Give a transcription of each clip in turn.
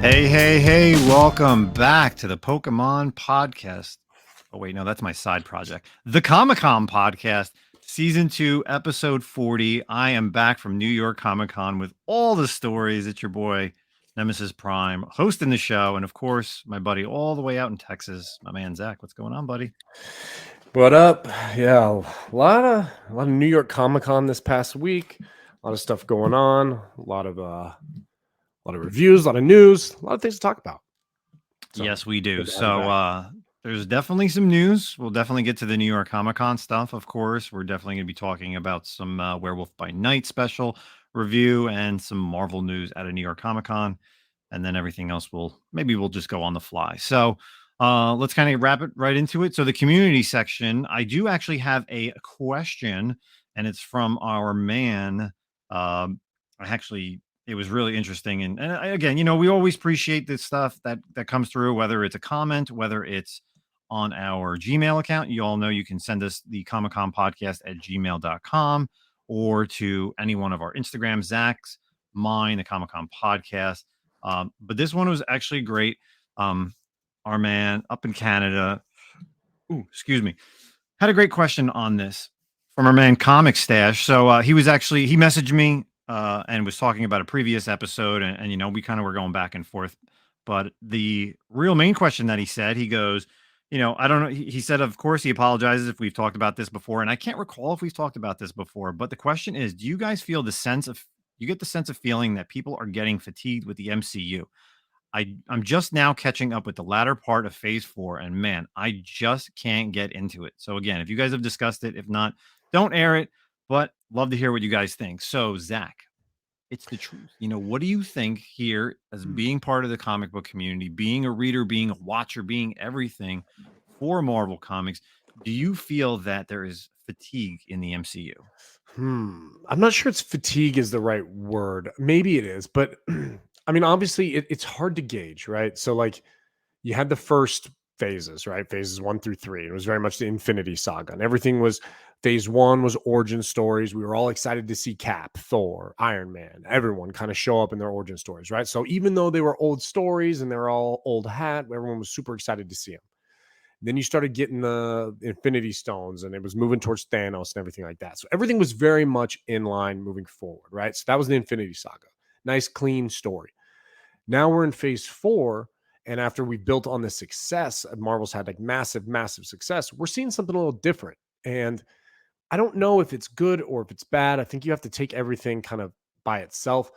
Hey, welcome back to the Pokemon podcast. Oh, wait, no, that's my side project. The Comic-Con podcast, season 2, episode 40. I am back from New York Comic-Con with all the stories. It's your boy, Nemesis Prime, hosting the show. And of course, my buddy all the way out in Texas, my man, Zack. What's going on, buddy? What up? Yeah, a lot of New York Comic Con this past week. A lot of stuff going on. A lot of reviews, a lot of news, a lot of things to talk about. So, Yes, we do. good to have you back. So there's definitely some news. We'll definitely get to the New York Comic Con stuff, of course. We're definitely going to be talking about some Werewolf by Night special review and some Marvel news at a New York Comic Con. And then everything else we'll just go on the fly. So let's kind of wrap it right into it. So the community section, I do actually have a question, and it's from our man. I actually it was really interesting. And again, we always appreciate this stuff that comes through, whether it's a comment, whether it's on our Gmail account. You all know you can send us the Comic Con podcast at gmail.com or to any one of our Instagrams, Zach's, mine, the Comic Con podcast. But this one was actually great. Our man up in Canada, excuse me, had a great question on this from our man Comic Stash. So he messaged me and was talking about a previous episode, and we kind of were going back and forth. But the real main question that he goes, I don't know. He said, of course, he apologizes if we've talked about this before, and I can't recall if we've talked about this before. But the question is, do you guys feel you get the sense of feeling that people are getting fatigued with the MCU? I'm just now catching up with the latter part of phase 4, and man, I just can't get into it. So again, if you guys have discussed it, if not, don't air it, but love to hear what you guys think. So Zach, it's the truth. What do you think here as being part of the comic book community, being a reader, being a watcher, being everything for Marvel Comics? Do you feel that there is fatigue in the MCU? I'm not sure it's fatigue is the right word. Maybe it is, but I mean, obviously, it's hard to gauge, right? So, like, you had the first phases, right? Phases 1 through 3. It was very much the Infinity Saga, and everything was phase 1 was origin stories. We were all excited to see Cap, Thor, Iron Man, everyone kind of show up in their origin stories, right? So even though they were old stories and they were all old hat, everyone was super excited to see them. Then you started getting the Infinity Stones, and it was moving towards Thanos and everything like that. So everything was very much in line moving forward, right? So that was the Infinity Saga. Nice, clean story. Now we're in phase 4. And after we built on the success, Marvel's had like massive, massive success, we're seeing something a little different. And I don't know if it's good or if it's bad. I think you have to take everything kind of by itself.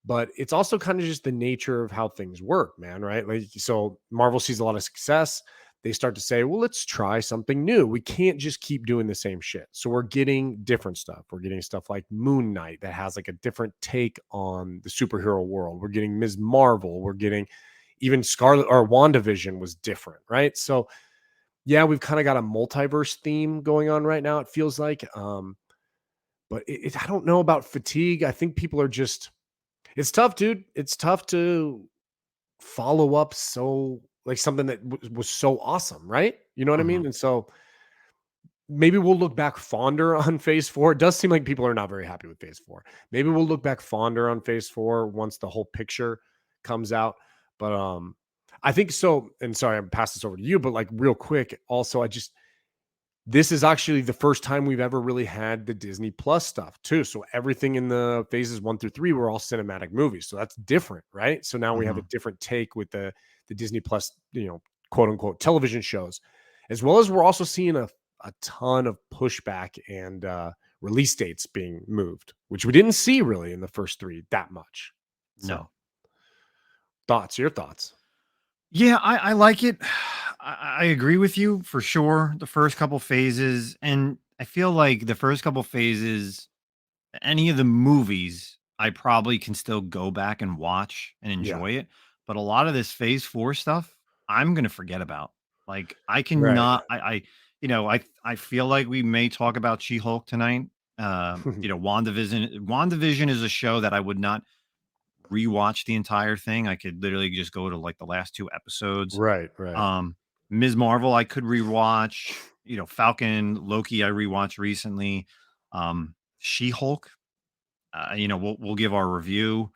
But it's also kind of just the nature of how things work, man, right? Like, so Marvel sees a lot of success. They start to say, well, let's try something new. We can't just keep doing the same shit. So we're getting different stuff. We're getting stuff like Moon Knight that has like a different take on the superhero world. We're getting Ms. Marvel. We're getting even Scarlet or WandaVision was different, right? So yeah, we've kind of got a multiverse theme going on right now, it feels like. But I don't know about fatigue. I think people are just, it's tough, dude. It's tough to follow up so like something that was so awesome, right? You know what I Mhm. mean? And so maybe we'll look back fonder on phase 4. It does seem like people are not very happy with phase 4. Maybe we'll look back fonder on phase 4 once the whole picture comes out. But I think so. And sorry, I'm pass this over to you, but like real quick, also, this is actually the first time we've ever really had the Disney Plus stuff too. So everything in the phases 1 through 3 were all cinematic movies. So that's different, right? So now we have a Mhm. different take with the Disney Plus, quote unquote television shows, as well as we're also seeing a ton of pushback and release dates being moved, which we didn't see really in the first 3 that much. So No. your thoughts. Yeah, I like it. I agree with you for sure. The first couple phases, and I feel like the first couple phases, any of the movies, I probably can still go back and watch and Yeah. enjoy it. But a lot of this phase 4 stuff, I'm gonna forget about. Like I Right. cannot. I feel like we may talk about She-Hulk tonight. WandaVision. WandaVision is a show that I would not rewatch the entire thing. I could literally just go to like the last 2 episodes. Right. Right. Um, Ms. Marvel, I could rewatch. Falcon, Loki, I rewatched recently. She-Hulk, we'll give our review.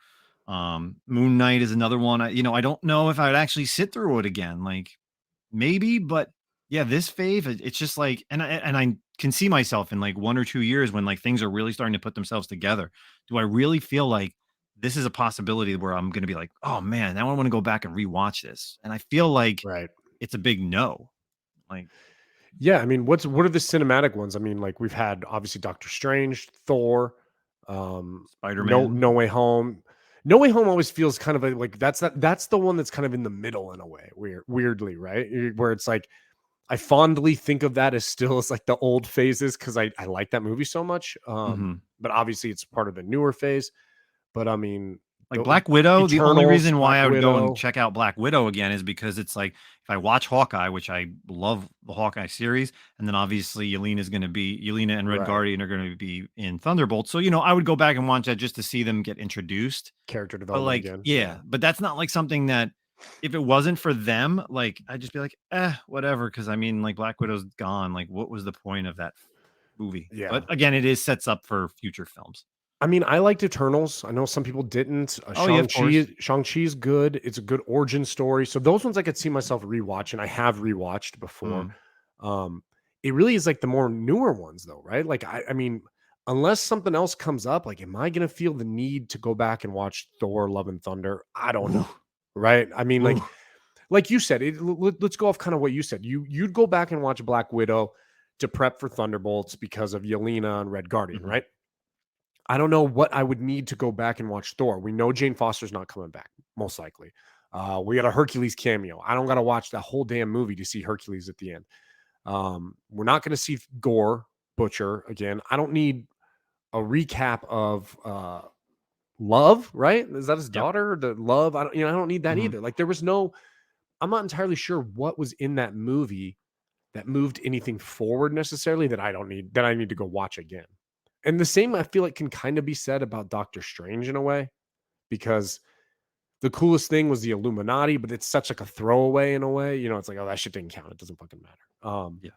Moon Knight is another one. I don't know if I would actually sit through it again. Like maybe, but yeah, this fave, it's just like, and I can see myself in like 1 or 2 years when like things are really starting to put themselves together. Do I really feel like this is a possibility where I'm going to be like, oh man, now I want to go back and rewatch this? And I feel like Right. it's a big no. Like Yeah, I mean, what are the cinematic ones? I mean, like we've had obviously Doctor Strange, Thor, Spider Man. No Way Home. No Way Home always feels kind of like that's the one that's kind of in the middle in a way, weirdly, right? Where it's like I fondly think of that as still as like the old phases because I like that movie so much. Hmm. But obviously it's part of the newer phase. But I mean, Like the Black Widow, the only Eternals, reason why Black I would go and Widow, check out Black Widow again is because it's like if I watch Hawkeye, which I love the Hawkeye series, and then obviously Yelena and Red right? Guardian are going to be in Thunderbolt. So, I would go back and watch that just to see them get introduced. Character But development like, again. yeah, Yeah, but that's not like something that if it wasn't for them, like I'd just be like, whatever. Cause I mean, like Black Widow's gone. Like, what was the point of that movie? yeah. But again, it is sets up for future films. I mean, I liked Eternals. I know some people didn't. Oh yeah, of course. Shang-Chi is good. It's a good origin story. So those ones I could see myself rewatching. I have rewatched before. Mm, Um, it really is like the more newer ones though, right? Like I mean, unless something else comes up, like am I gonna feel the need to go back and watch Thor Love and Thunder? I don't ooh, know. Right. I mean, ooh, like you said, let's go off kind of what you said. You'd go back and watch Black Widow to prep for Thunderbolts because of Yelena and Red Guardian, mhm. right? I don't know what I would need to go back and watch Thor. We know Jane Foster's not coming back, most likely. We got a Hercules cameo. I don't got to watch that whole damn movie to see Hercules at the end. We're not going to see Gore Butcher again. I don't need a recap of Love, right? Is that his Yep. daughter? The Love? I don't need that Mhm. either. Like there was no, I'm not entirely sure what was in that movie that moved anything forward necessarily that I need to go watch again. And the same I feel like can kind of be said about Doctor Strange in a way because the coolest thing was the Illuminati, but it's such like a throwaway in a way. It's like, oh, that shit didn't count. It doesn't fucking matter. Yeah.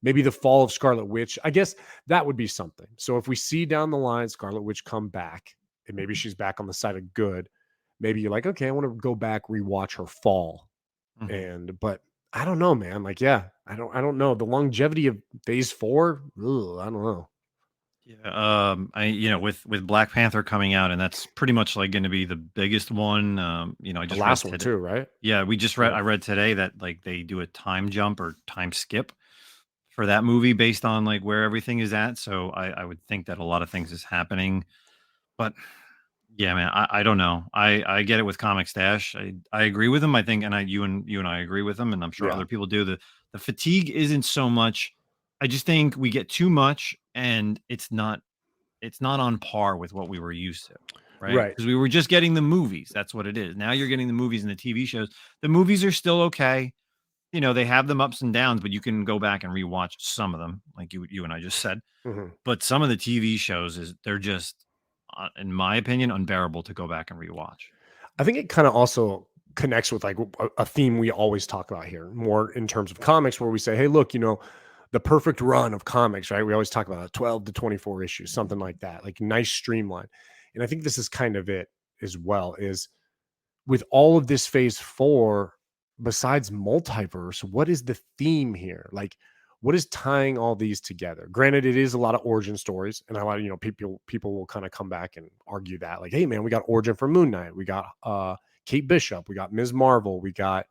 Maybe the fall of Scarlet Witch. I guess that would be something. So if we see down the line Scarlet Witch come back, and maybe she's back on the side of good, maybe you're like, okay, I want to go back rewatch her fall. Mhm. But I don't know, man. Like, yeah, I don't know. The longevity of phase four, I don't know. Yeah, with Black Panther coming out, and that's pretty much like going to be the biggest one. I The just read last one today. too, right? Yeah, we just read. Yeah. I read today that like they do a time jump or time skip for that movie based on like where everything is at. So I would think that a lot of things is happening. But yeah, man, I don't know. I get it with Comic Stash. I agree with him. I think, and you and I agree with him, and I'm sure Yeah. other people do. The fatigue isn't so much. I just think we get too much, and it's not on par with what we were used to, right? Right. Because we were just getting the movies. That's what it is. Now you're getting the movies and the TV shows. The movies are still okay. They have them ups and downs, but you can go back and rewatch some of them, like you and I just said. Mhm. But some of the TV shows they're just, in my opinion, unbearable to go back and rewatch. I think it kind of also connects with like a theme we always talk about here, more in terms of comics, where we say, hey, look, the perfect run of comics, right? We always talk about 12 to 24 issues, something like that, like nice streamline. And I think this is kind of it as well, is with all of this phase four, besides multiverse, what is the theme here? Like, what is tying all these together? Granted, it is a lot of origin stories, and a lot of people will kind of come back and argue that, like, hey man, we got origin for Moon Knight, we got Kate Bishop, we got Ms. Marvel, we got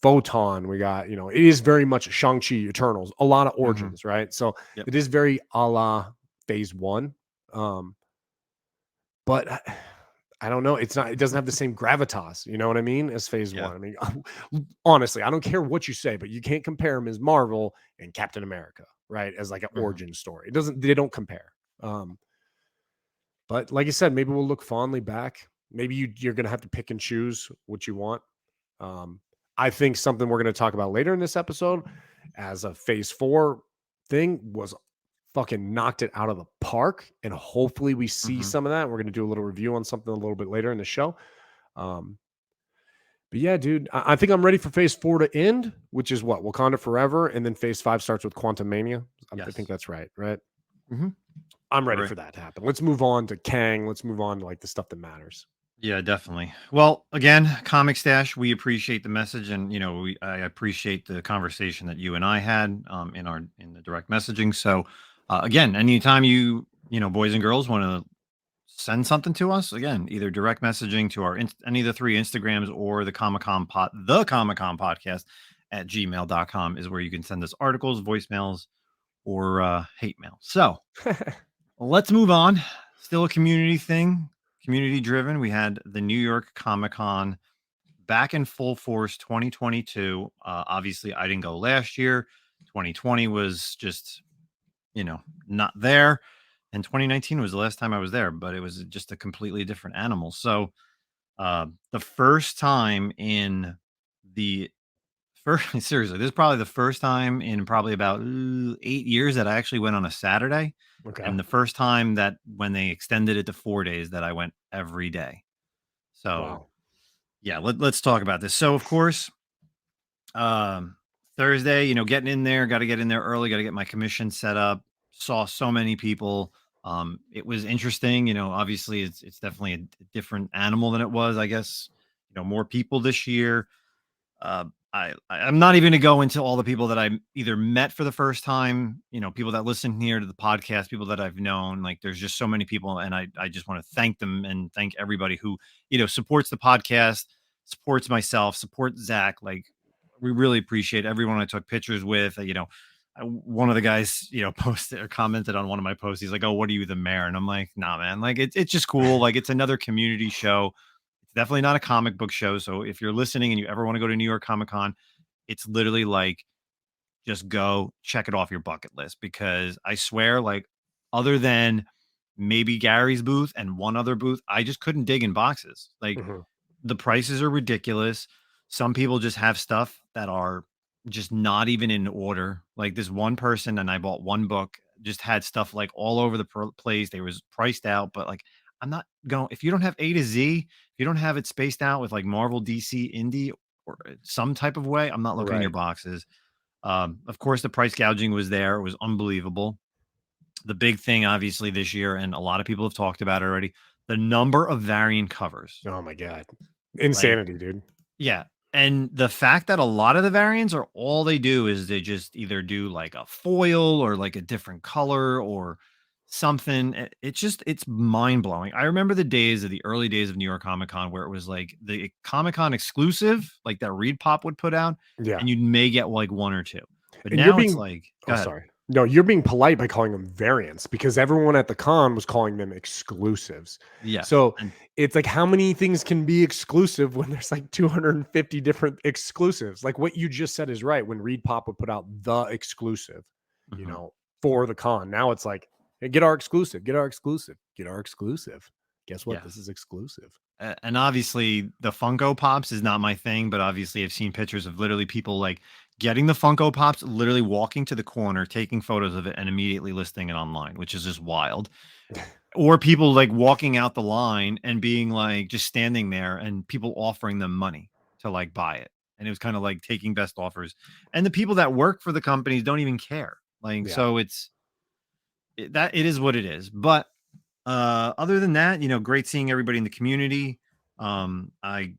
Photon, we got it is very much Shang-Chi Eternals, a lot of Hmm. origins, right? So Yep. it is very a la phase one. Um, but I don't know. It doesn't have the same gravitas, you know what I mean, as phase Yeah. one. I mean, honestly, I don't care what you say, but you can't compare them as Marvel and Captain America, right? As like an Hmm. origin story. They don't compare. But like I said, maybe we'll look fondly back. Maybe you're gonna have to pick and choose what you want. Um, I think something we're gonna talk about later in this episode as a phase four thing was fucking knocked it out of the park. And hopefully we see Hmm. some of that. We're going to do a little review on something a little bit later in the show. Um, but yeah, dude, I think I'm ready for phase four to end, which is what Wakanda Forever. And then phase five starts with Quantum Mania. I think Yes. that's right. Right. Hmm. I'm ready Right. for that to happen. Let's move on to Kang. Let's move on to like the stuff that matters. Yeah, definitely. Well, again, Comic Stash, we appreciate the message, and I appreciate the conversation that you and I had in the direct messaging. So, again, anytime boys and girls want to send something to us, again, either direct messaging to any of the three Instagrams or the Comic Con podcast at gmail.com is where you can send us articles, voicemails, or hate mail. So let's move on. Still a community thing, community driven. We had the New York Comic Con back in full force 2022. Obviously, I didn't go last year. 2020 was just, not there. And 2019 was the last time I was there, but it was just a completely different animal. So, the first time in the first, seriously, this is probably the first time in probably about 8 years that I actually went on a Saturday. Okay. And the first time that when they extended it to 4 days that I went every day. So, Wow. yeah, let's talk about this. So, of course, um, Thursday, getting in there, got to get in there early, got to get my commission set up. Saw so many people. It was interesting. Obviously, it's definitely a different animal than it was. I guess more people this year. I'm not even going to go into all the people that I either met for the first time, people that listen here to the podcast, people that I've known. Like, there's just so many people, and I just want to thank them and thank everybody who supports the podcast, supports myself, supports Zack. Like, we really appreciate everyone I took pictures with. One of the guys, posted or commented on one of my posts. He's like, "Oh, what are you, the mayor?" And I'm like, "Nah, man. Like, it's just cool. Like, it's another community show. It's definitely not a comic book show. So if you're listening and you ever want to go to New York Comic Con, it's literally like just go check it off your bucket list because I swear, like, other than maybe Gary's booth and one other booth, I just couldn't dig in boxes. Like, Mhm. the prices are ridiculous. Some people just have stuff that are just not even in order. Like, this one person, and I bought one book, just had stuff like all over the place. They was priced out, but like, I'm not going. If you don't have A to Z, if you don't have it spaced out with like Marvel, DC, Indie, or some type of way, I'm not looking in your Right. boxes. Of course, the price gouging was there. It was unbelievable. The big thing, obviously, this year, and a lot of people have talked about it already, the number of variant covers. Oh my god. Like, Insanity, dude. yeah. And the fact that a lot of the variants are all they do is they just either do like a foil or like a different color or something. It's mind blowing. I remember the early days of New York Comic Con where it was like the Comic Con exclusive, like that Reed Pop would put out, Yeah. and you may get like one or two. But And you're now it's being like, go oh, ahead. sorry. No, you're being polite by calling them variants because everyone at the con was calling them exclusives. Yes. So it's like, how many things can be exclusive when there's like 250 different exclusives? Like what you just said is right. When Reed Pop would put out the exclusive, you Mhm. know, for the con. Now it's like, hey, get our exclusive, get our exclusive, get our exclusive. Guess what? Yeah. This is exclusive. And obviously the Funko Pops is not my thing, but obviously I've seen pictures of literally people like getting the Funko Pops, literally walking to the corner, taking photos of it, and immediately listing it online, which is just wild. Or people like walking out the line and being like just standing there and people offering them money to like buy it. And it was kind of like taking best offers. And the people that work for the companies don't even care. Like, Yeah. so it is what it is. But other than that, great seeing everybody in the community. I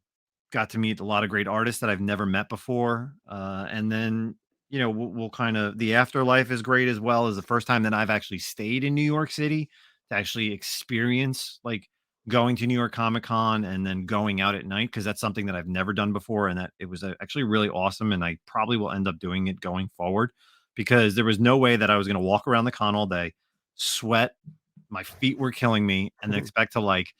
got to meet a lot of great artists that I've never met before. And then, we'll kind of, the afterlife is great as well as the first time that I've actually stayed in New York City to actually experience like going to New York Comic Con and then going out at night. Cause that's something that I've never done before. And that it was actually really awesome. And I probably will end up doing it going forward because there was no way that I was going to walk around the con all day, sweat, my feet were killing me, and then expect to like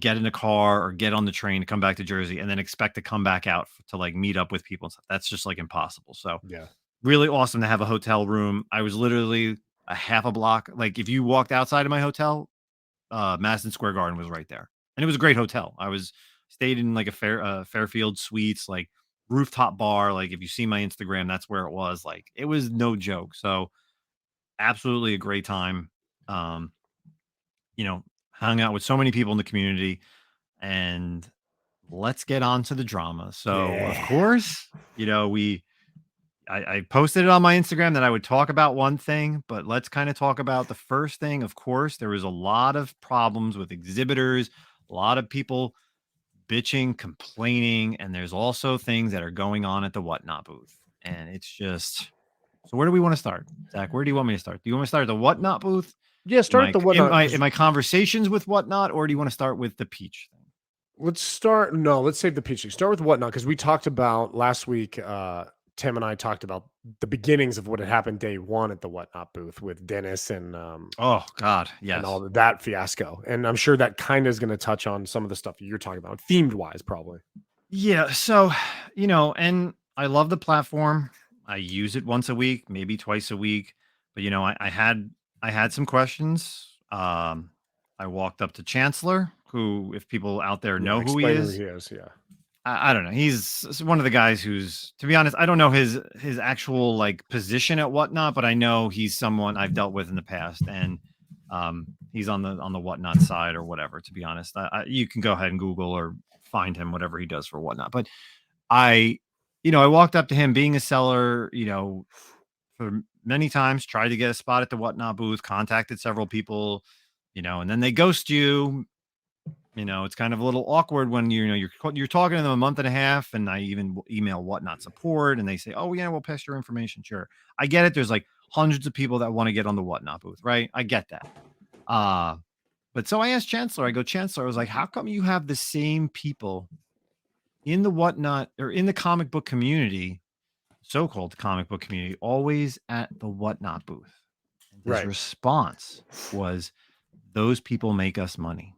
get in a car or get on the train to come back to Jersey and then expect to come back out to like meet up with people and stuff. That's just like impossible. So Yeah. really awesome to have a hotel room. I was literally a half a block. Like, if you walked outside of my hotel, Madison Square Garden was right there. And it was a great hotel. I was stayed in like a Fairfield Suites, like rooftop bar. Like, if you see my Instagram, that's where it was. Like, it was no joke. So absolutely a great time. Um, hung out with so many people in the community, and let's get on to the drama. So, of Yeah. course, I posted it on my Instagram that I would talk about one thing, but let's kind of talk about the first thing. Of course, there was a lot of problems with exhibitors, a lot of people bitching, complaining, and there's also things that are going on at the Whatnot booth. And it's just so where do we want to start? Zach, where do you want me to start? Do you want me to start at the Whatnot booth? Yeah, In start at my the in Whatnot my in 'cause my conversations with Whatnot, or do you want to start with the Peach thing? let's start. No, let's save the peachy. Start with Whatnot because we talked about last week. Tim and I talked about the beginnings of what had happened day one at the Whatnot booth with Dennis Oh God, and all yes. of that fiasco. And I'm sure that kind of is going to touch on some of the stuff you're talking about, themed wise, probably. Yeah, so, and I love the platform. I use it once a week, maybe twice a week. But I had some questions. I walked up to Chancellor, who, if people out there Yeah, know who he explain who is, he is. Yeah, I don't know. He's one of the guys who's, to be honest, I don't know his actual like position at Whatnot, but I know he's someone I've dealt with in the past, and he's on the Whatnot side or whatever. To be honest, you can go ahead and Google or find him, whatever he does for Whatnot. But I, I walked up to him, being a seller, for many times, tried to get a spot at the Whatnot booth, contacted several people, and then they ghost you. It's kind of a little awkward when you're talking to them a month and a half, and I even email Whatnot support, and they say, "Oh yeah, we'll pass your information." Sure, I get it. There's like hundreds of people that want to get on the Whatnot booth, right? I get that. Uh, but so I asked Chancellor. I go, Chancellor, I was like, "How come you have the same people in the Whatnot or in the comic book community, so-called comic book community, always at the Whatnot booth?" And his right. response was, "Those people make us money."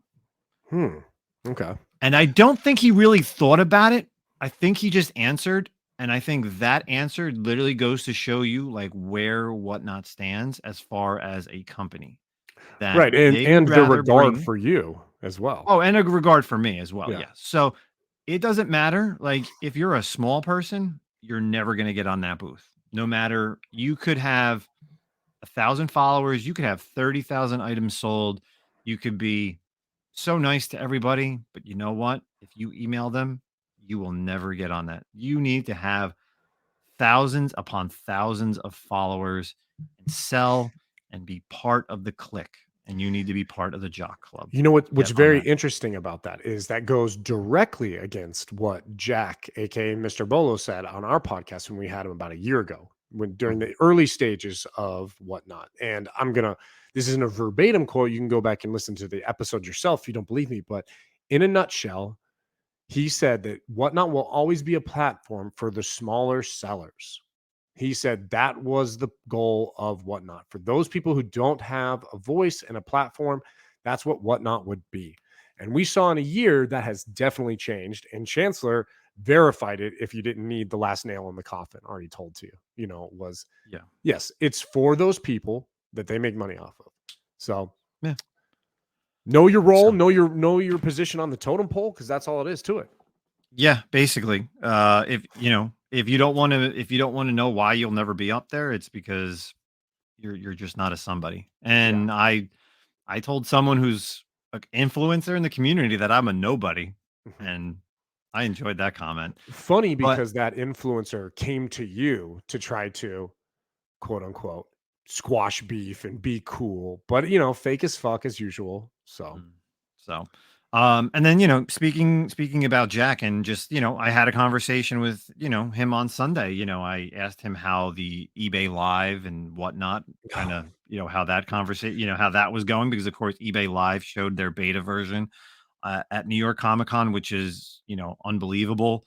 Hmm. Okay. And I don't think he really thought about it. I think he just answered. And I think that answer literally goes to show you like where Whatnot stands as far as a company. That Right, they would and their rather regard bring, for you as well. oh, and a regard for me as well. Yeah. Yes. So it doesn't matter. Like if you're a small person, you're never going to get on that booth. No matter, you could have 1,000 followers, you could have 30,000 items sold. You could be so nice to everybody, but you know what? If you email them, you will never get on that. You need to have thousands upon thousands of followers and sell and be part of the clique. And you need to be part of the jock club You know what? to What's get on very that. interesting about that is that goes directly against what Jack, aka Mr. Bolo, said on our podcast when we had him about a year ago, when during Mhm. the early stages of Whatnot. And this isn't a verbatim quote. You can go back and listen to the episode yourself if you don't believe me. But in a nutshell, he said that Whatnot will always be a platform for the smaller sellers. He said that was the goal of Whatnot. For those people who don't have a voice and a platform, that's what Whatnot would be. And we saw in a year that has definitely changed. And Chancellor verified it if you didn't need the last nail in the coffin already told to you. Was Yeah. yes, it's for those people that they make money off of. So Yeah. know your role, So know your position on the totem pole, because that's all it is to it. yeah, basically. If you don't want to know why you'll never be up there, it's because you're just not a somebody. Yeah. And I told someone who's an influencer in the community that I'm a nobody, Mhm. and I enjoyed that comment. Funny But because that influencer came to you to try to quote unquote squash beef and be cool, but fake as fuck as usual. So mm, so, and then speaking about Jack, and just I had a conversation with him on Sunday. I asked him how the eBay Live and whatnot, kind of how that conversation, how that was going, because of course eBay Live showed their beta version at New York Comic Con, which is unbelievable.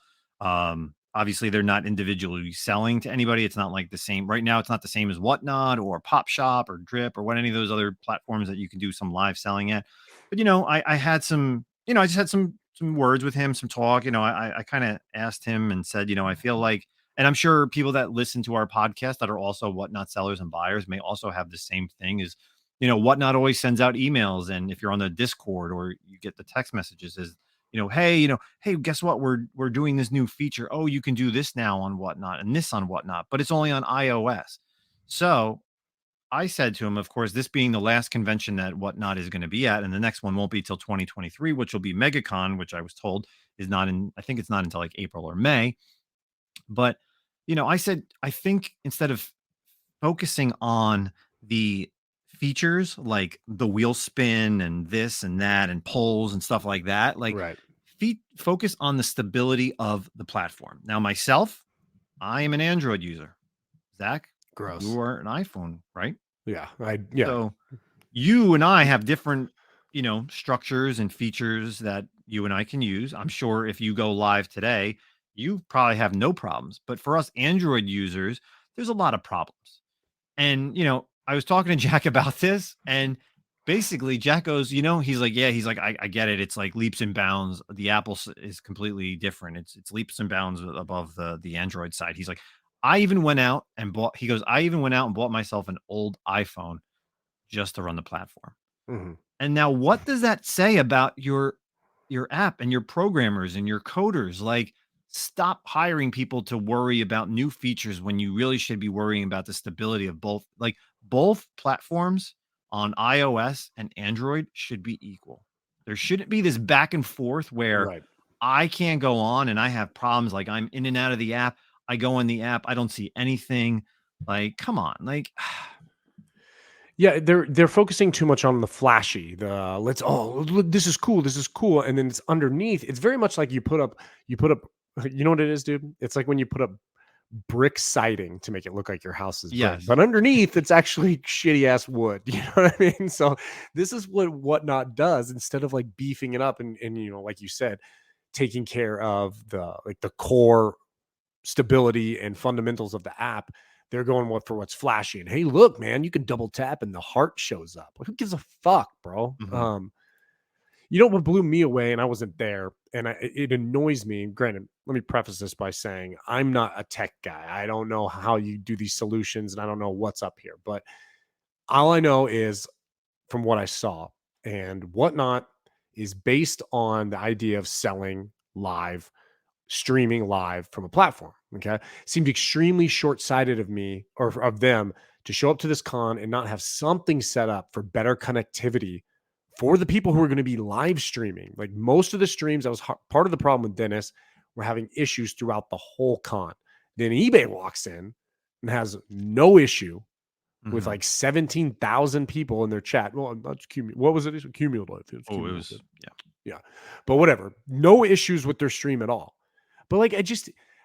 Obviously, they're not individually selling to anybody. It's not like the same right now. It's not the same as Whatnot or Pop Shop or Drip or what any of those other platforms that you can do some live selling at. But I had some, I just had some words with him, some talk. I kind of asked him and said, I feel like, and I'm sure people that listen to our podcast that are also Whatnot sellers and buyers may also have the same thing. Is Whatnot always sends out emails, and if you're on the Discord or you get the text messages, is hey, guess what? We're doing this new feature. Oh, you can do this now on Whatnot and this on Whatnot, but it's only on iOS. So I said to him, of course, this being the last convention that Whatnot is going to be at, and the next one won't be till 2023, which will be MegaCon, which I was told is not in. I think it's not until like April or May. But I said, I think instead of focusing on the features like the wheel spin and this and that and polls and stuff like that. Like, Right. focus on the stability of the platform. Now, myself, I am an Android user. Zach, you Gross. are an iPhone, right? Yeah. So you and I have different, structures and features that you and I can use. I'm sure if you go live today, you probably have no problems. But for us Android users, there's a lot of problems. And, I was talking to Jack about this, and basically Jack goes, he's like, yeah, he's like, I get it. It's like leaps and bounds. The is completely different. It's leaps and bounds above the Android side. He's like, he goes, I even went out and bought myself an old iPhone just to run the platform. Mhm. And now what does that say about your app and your programmers and your coders? Like, stop hiring people to worry about new features when you really should be worrying about the stability of both. Like, both platforms on iOS and Android should be equal. There shouldn't be this back and forth where Right. I can't go on and I have problems. Like, I'm in and out of the app. I go in the app, I don't see anything. Like, come on. Like, Yeah, they're focusing too much on the flashy, the let's oh look, this is cool, and then it's underneath. It's very much like you put up. You know what it is, dude? It's like when you put up brick siding to make it look like your house is brick, yes. but underneath it's actually shitty ass wood. You know what I mean? So this is what Whatnot does instead of like beefing it up and like you said, taking care of the core stability and fundamentals of the app. They're going for what's flashy. And hey, look, man, you can double tap and the heart shows up. Like, who gives a fuck, bro? Mhm. You know what blew me away, and I wasn't there, and it annoys me. Granted, let me preface this by saying I'm not a tech guy. I don't know how you do these solutions, and I don't know what's up here. But all I know is from what I saw, and Whatnot is based on the idea of selling live streaming live from a platform. Okay. Seemed extremely short sighted of me or of them to show up to this con and not have something set up for better connectivity for the people who are going to be live streaming. Like most of the streams, that was part of the problem with Dennis. We're having issues throughout the whole con. Then eBay walks in and has no issue with Mhm. like 17,000 people in their chat. Well, that's what was it? It's cumulative. It's Oh, it cumulative. was yeah. Yeah. But whatever. No issues with their stream at all. But like,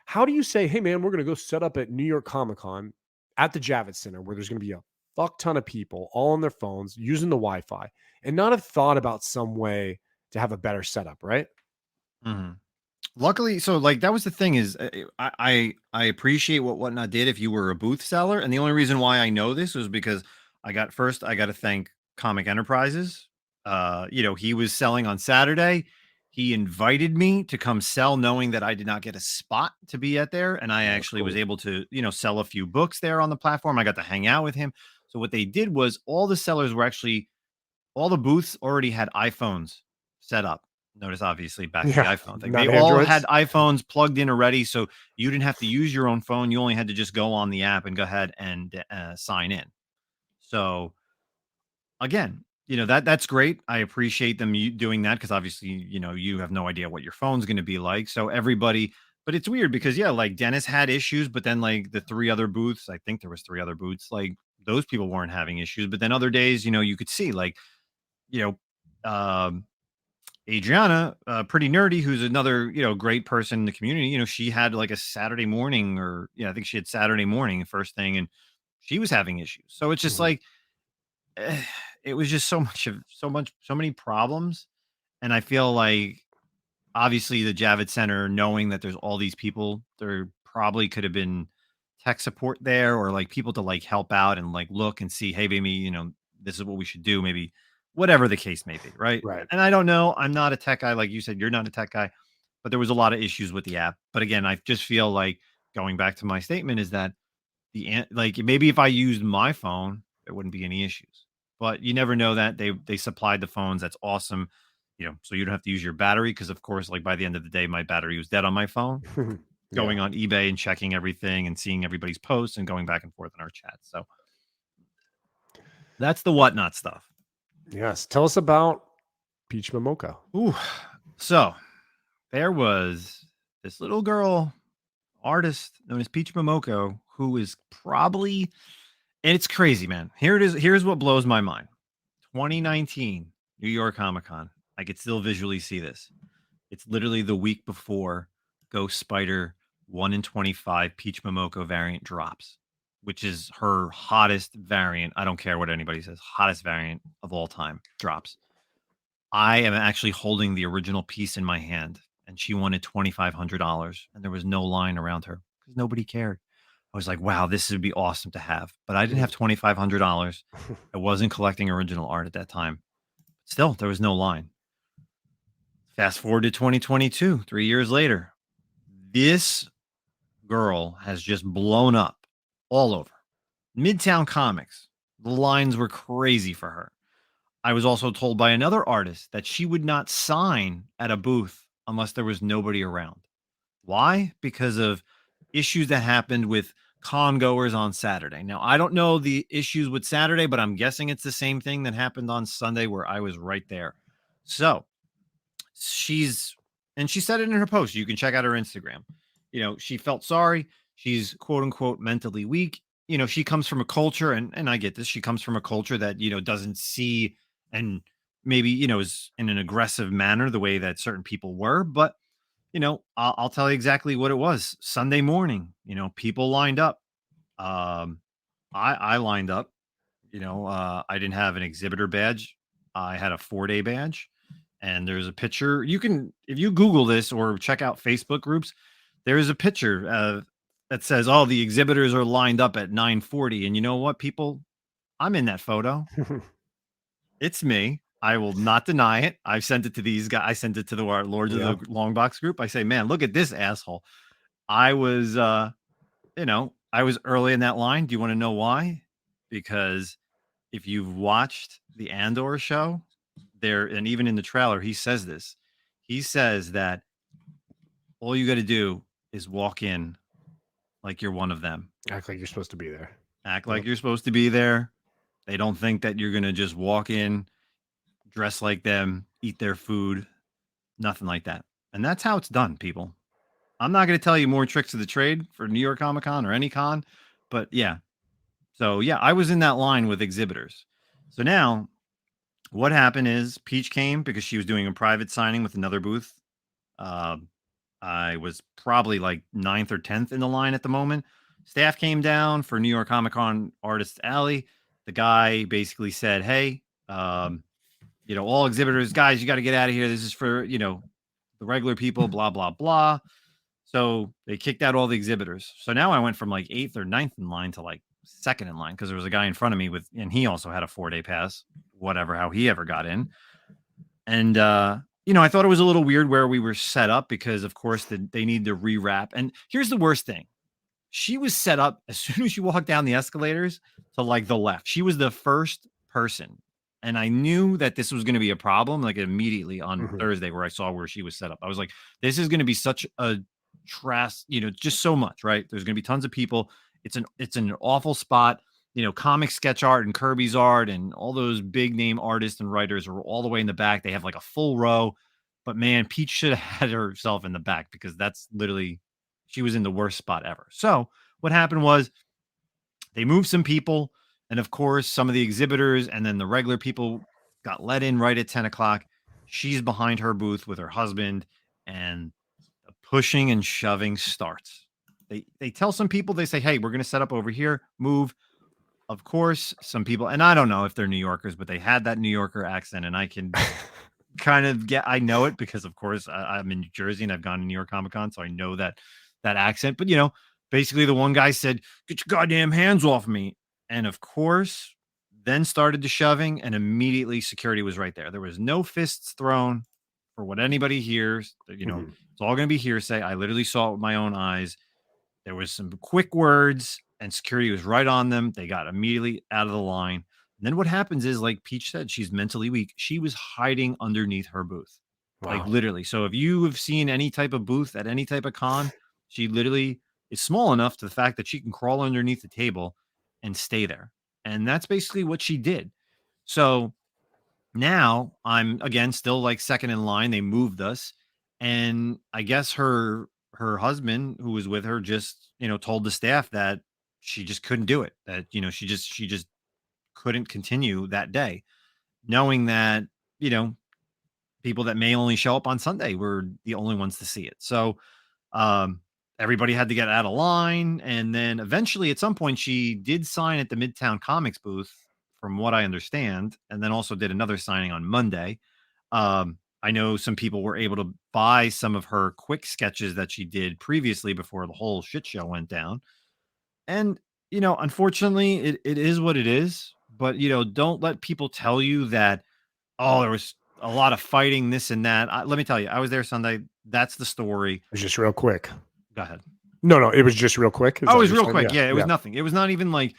how do you say, hey, man, we're going to go set up at New York Comic Con at the Javits Center where there's going to be a fuck ton of people all on their phones using the Wi Fi and not have thought about some way to have a better setup, right? Mhm. Luckily, so like that was the thing is I appreciate what Whatnot did if you were a booth seller, and the only reason why I know this was because I got to thank Comic Enterprises. He was selling on Saturday. He invited me to come sell, knowing that I did not get a spot to be at there, and I Oh, that's actually was cool. able to sell a few books there on the platform. I got to hang out with him. So what they did was all the sellers were actually all the booths already had iPhones set up. Notice obviously back to the Yeah. iPhone thing. They Not all had Androids. iPhones plugged in already, so you didn't have to use your own phone. You only had to just go on the app and go ahead and sign in. So again, that's great. I appreciate them doing that because obviously, you have no idea what your phone's going to be like. So everybody, but it's weird because yeah, like Dennis had issues, but then like the three other booths, I think there was three other booths, like those people weren't having issues. But then other days, you could see like you um, Adriana, pretty nerdy, who's another great person in the community. She had like a Saturday morning, or yeah, I think she had Saturday morning first thing, and she was having issues. So it's just Mhm. like it was just so many problems, and I feel like obviously the Javits Center, knowing that there's all these people, there probably could have been tech support there or like people to like help out and like look and see, hey, maybe, this is what we should do, maybe whatever the case may be. Right. Right. And I don't know. I'm not a tech guy. Like you said, you're not a tech guy, but there was a lot of issues with the app. But again, I just feel like going back to my statement is that like maybe if I used my phone, there wouldn't be any issues. But you never know that they supplied the phones. That's awesome. So you don't have to use your battery because of course, like by the end of the day, my battery was dead on my phone. Yeah. Going on eBay and checking everything and seeing everybody's posts and going back and forth in our chat. So that's the Whatnot stuff. Yes. Tell us about Peach Momoko. Ooh. So there was this little girl artist known as Peach Momoko, who is probably And it's crazy, man. Here it is. Here's what blows my mind. 2019 New York Comic Con. I could still visually see this. It's literally the week before Ghost Spider 1 in 25 Peach Momoko variant drops, which is her hottest variant. I don't care what anybody says, hottest variant of all time drops. I am actually holding the original piece in my hand, and she wanted $2,500, and there was no line around her because nobody cared. I was like, wow, this would be awesome to have. But I didn't have $2,500. I wasn't collecting original art at that time. Still, there was no line. Fast forward to 2022, 3 years later. This girl has just blown up all over. Midtown Comics. The lines were crazy for her. I was also told by another artist that she would not sign at a booth unless there was nobody around. Why? Because of issues that happened with con goers on Saturday. Now, I don't know the issues with Saturday, but I'm guessing it's the same thing that happened on Sunday where I was right there. So she's, and she said it in her post. You can check out her Instagram. She felt sorry. She's quote unquote mentally weak. She comes from a culture, and I get this. She comes from a culture that, doesn't see and maybe, is in an aggressive manner the way that certain people were. But I'll tell you exactly what it was. Sunday morning, people lined up. Um, I lined up. I didn't have an exhibitor badge. I had a 4-day badge, and there's a picture. You can, if you Google this or check out Facebook groups, there is a picture that says, "Oh, the exhibitors are lined up at 9:40." And you know what, people? I'm in that photo. It's me. I will not deny it. I've sent it to these guys. I sent it to the Lords of Yeah. the Long Box group. I say, man, look at this asshole. I was, I was early in that line. Do you want to know why? Because if you've watched the Andor show there, and even in the trailer, he says this. He says that all you got to do is walk in like you're one of them. Act like you're supposed to be there. Act like Yep. you're supposed to be there. They don't think that you're going to just walk in, dress like them, eat their food, nothing like that. And that's how it's done, people. I'm not going to tell you more tricks of the trade for New York Comic Con or any con, but yeah. So yeah, I was in that line with exhibitors. So now what happened is Peach came because she was doing a private signing with another booth. Uh, I was probably like 9th or 10th in the line at the moment. Staff came down for New York Comic Con Artists Alley. The guy basically said, hey, all exhibitors, guys, you got to get out of here. This is for, the regular people, blah, blah, blah. So they kicked out all the exhibitors. So now I went from like 8th or 9th in line to like 2nd in line because there was a guy in front of me and he also had a 4-day pass, whatever, how he ever got in. And, I thought it was a little weird where we were set up because, of course, they need to rewrap. And here's the worst thing. She was set up as soon as you walk down the escalators to like the left. She was the first person. And I knew that this was going to be a problem like immediately on Thursday where I saw where she was set up. I was like, this is going to be such a just so much, right? There's going to be tons of people. It's an awful spot. Comic sketch art and Kirby's art and all those big name artists and writers are all the way in the back. They have like a full row. But man, Peach should have had herself in the back because that's literally, she was in the worst spot ever. So what happened was they moved some people. And of course, some of the exhibitors and then the regular people got let in right at 10 o'clock. She's behind her booth with her husband, and the pushing and shoving starts. They tell some people, they say, hey, we're going to set up over here, move. Of course, some people, and I don't know if they're New Yorkers, but they had that New Yorker accent, and I can kind of I know it because, of course, I'm in New Jersey and I've gone to New York Comic Con, so I know that accent. But basically, the one guy said, "Get your goddamn hands off me!" And of course, then started the shoving, and immediately security was right there. There was no fists thrown for what anybody hears. It's all going to be hearsay. I literally saw it with my own eyes. There was some quick words, and security was right on them. They got immediately out of the line. And then what happens is, like Peach said, she's mentally weak. She was hiding underneath her booth, like literally. So if you have seen any type of booth at any type of con, she literally is small enough to the fact that she can crawl underneath the table and stay there. And that's basically what she did. So now I'm again still like 2nd in line. They moved us, and I guess her husband who was with her just told the staff that she just couldn't do it. That she just couldn't continue that day, knowing that you know people that may only show up on Sunday were the only ones to see it. So um, everybody had to get out of line, and then eventually, at some point, she did sign at the Midtown Comics booth, from what I understand, and then also did another signing on Monday. I know some people were able to buy some of her quick sketches that she did previously before the whole shit show went down. And, unfortunately, it is what it is. But, don't let people tell you that, oh, there was a lot of fighting, this and that. Let me tell you, I was there Sunday. That's the story. It's just real quick. Go ahead. No, no, it was just real quick. Is Oh, that it what was you're real saying? quick. Yeah, Yeah, it was yeah. nothing. It was not even like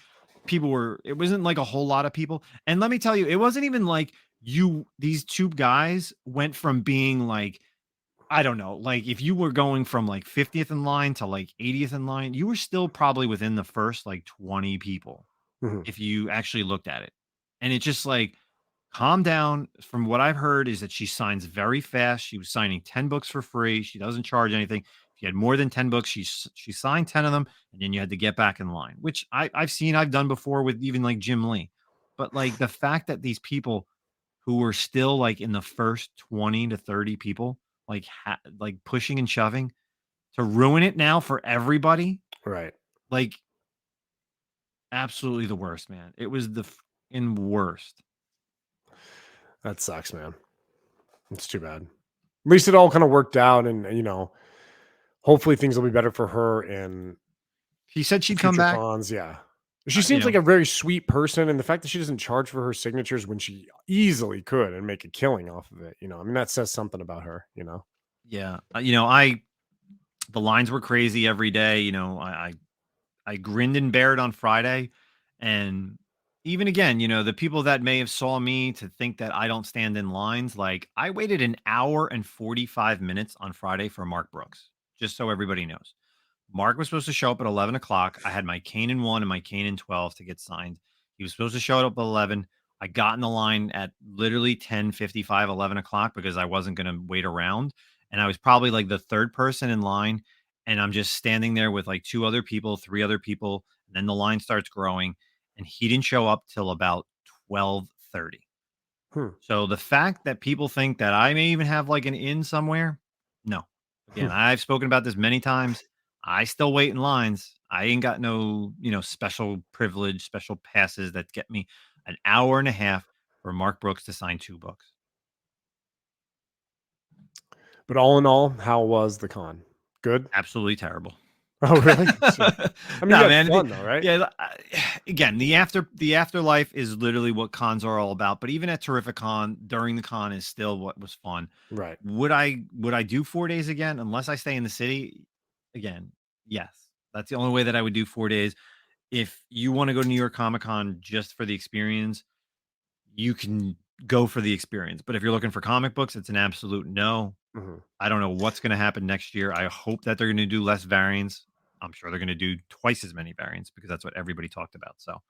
it wasn't like a whole lot of people. And let me tell you, it wasn't even like these two guys went from being like, I don't know, like if you were going from like 50th in line to like 80th in line, you were still probably within the first like 20 people Mhm. if you actually looked at it. And it's just like, calm down. From what I've heard is that she signs very fast. She was signing 10 books for free. She doesn't charge anything. If you had more than 10 books, she signed 10 of them, and then you had to get back in line, which I've done before with even like Jim Lee. But like the fact that these people who were still like in the first 20 to 30 people, like like pushing and shoving to ruin it now for everybody, Right. like absolutely the worst, man. It was the in worst. That sucks, man. It's too bad. At least it all kind of worked out, and hopefully things will be better for her in She said she'd come future back. cons. Yeah. She You seems like know, a very sweet person, and the fact that she doesn't charge for her signatures when she easily could and make a killing off of it, I mean, that says something about her. yeah. I the lines were crazy every day. I grinned and bared on Friday, and even again, the people that may have saw me to think that I don't stand in lines, like I waited an hour and 45 minutes on Friday for Mark Brooks, just so everybody knows. Mark was supposed to show up at 11 o'clock. I had my Kanan 1 and my Kanan 12 to get signed. He was supposed to show up at 11. I got in the line at literally 10:55, 11 o'clock because I wasn't going to wait around. And I was probably like the third person in line. And I'm just standing there with like two other people, three other people. And then the line starts growing. And he didn't show up till about 12:30. Hmm. So the fact that people think that I may even have like an in somewhere, no. Again, Hmm. I've spoken about this many times. I still wait in lines. I ain't got no, special privilege, special passes that get me an hour and a half for Mark Brooks to sign two books. But all in all, how was the con? Good? Absolutely terrible. Oh, really? So, I mean, you No, had man. fun though, right? Yeah. Again, the afterlife is literally what cons are all about. But even at Terrific Con, during the con is still what was fun. Right. Would I do 4 days again unless I stay in the city? Again, yes. That's the only way that I would do 4 days. If you want to go to New York Comic Con just for the experience, you can go for the experience. But if you're looking for comic books, it's an absolute no. Mhm. I don't know what's going to happen next year. I hope that they're going to do less variants. I'm sure they're going to do twice as many variants because that's what everybody talked about. So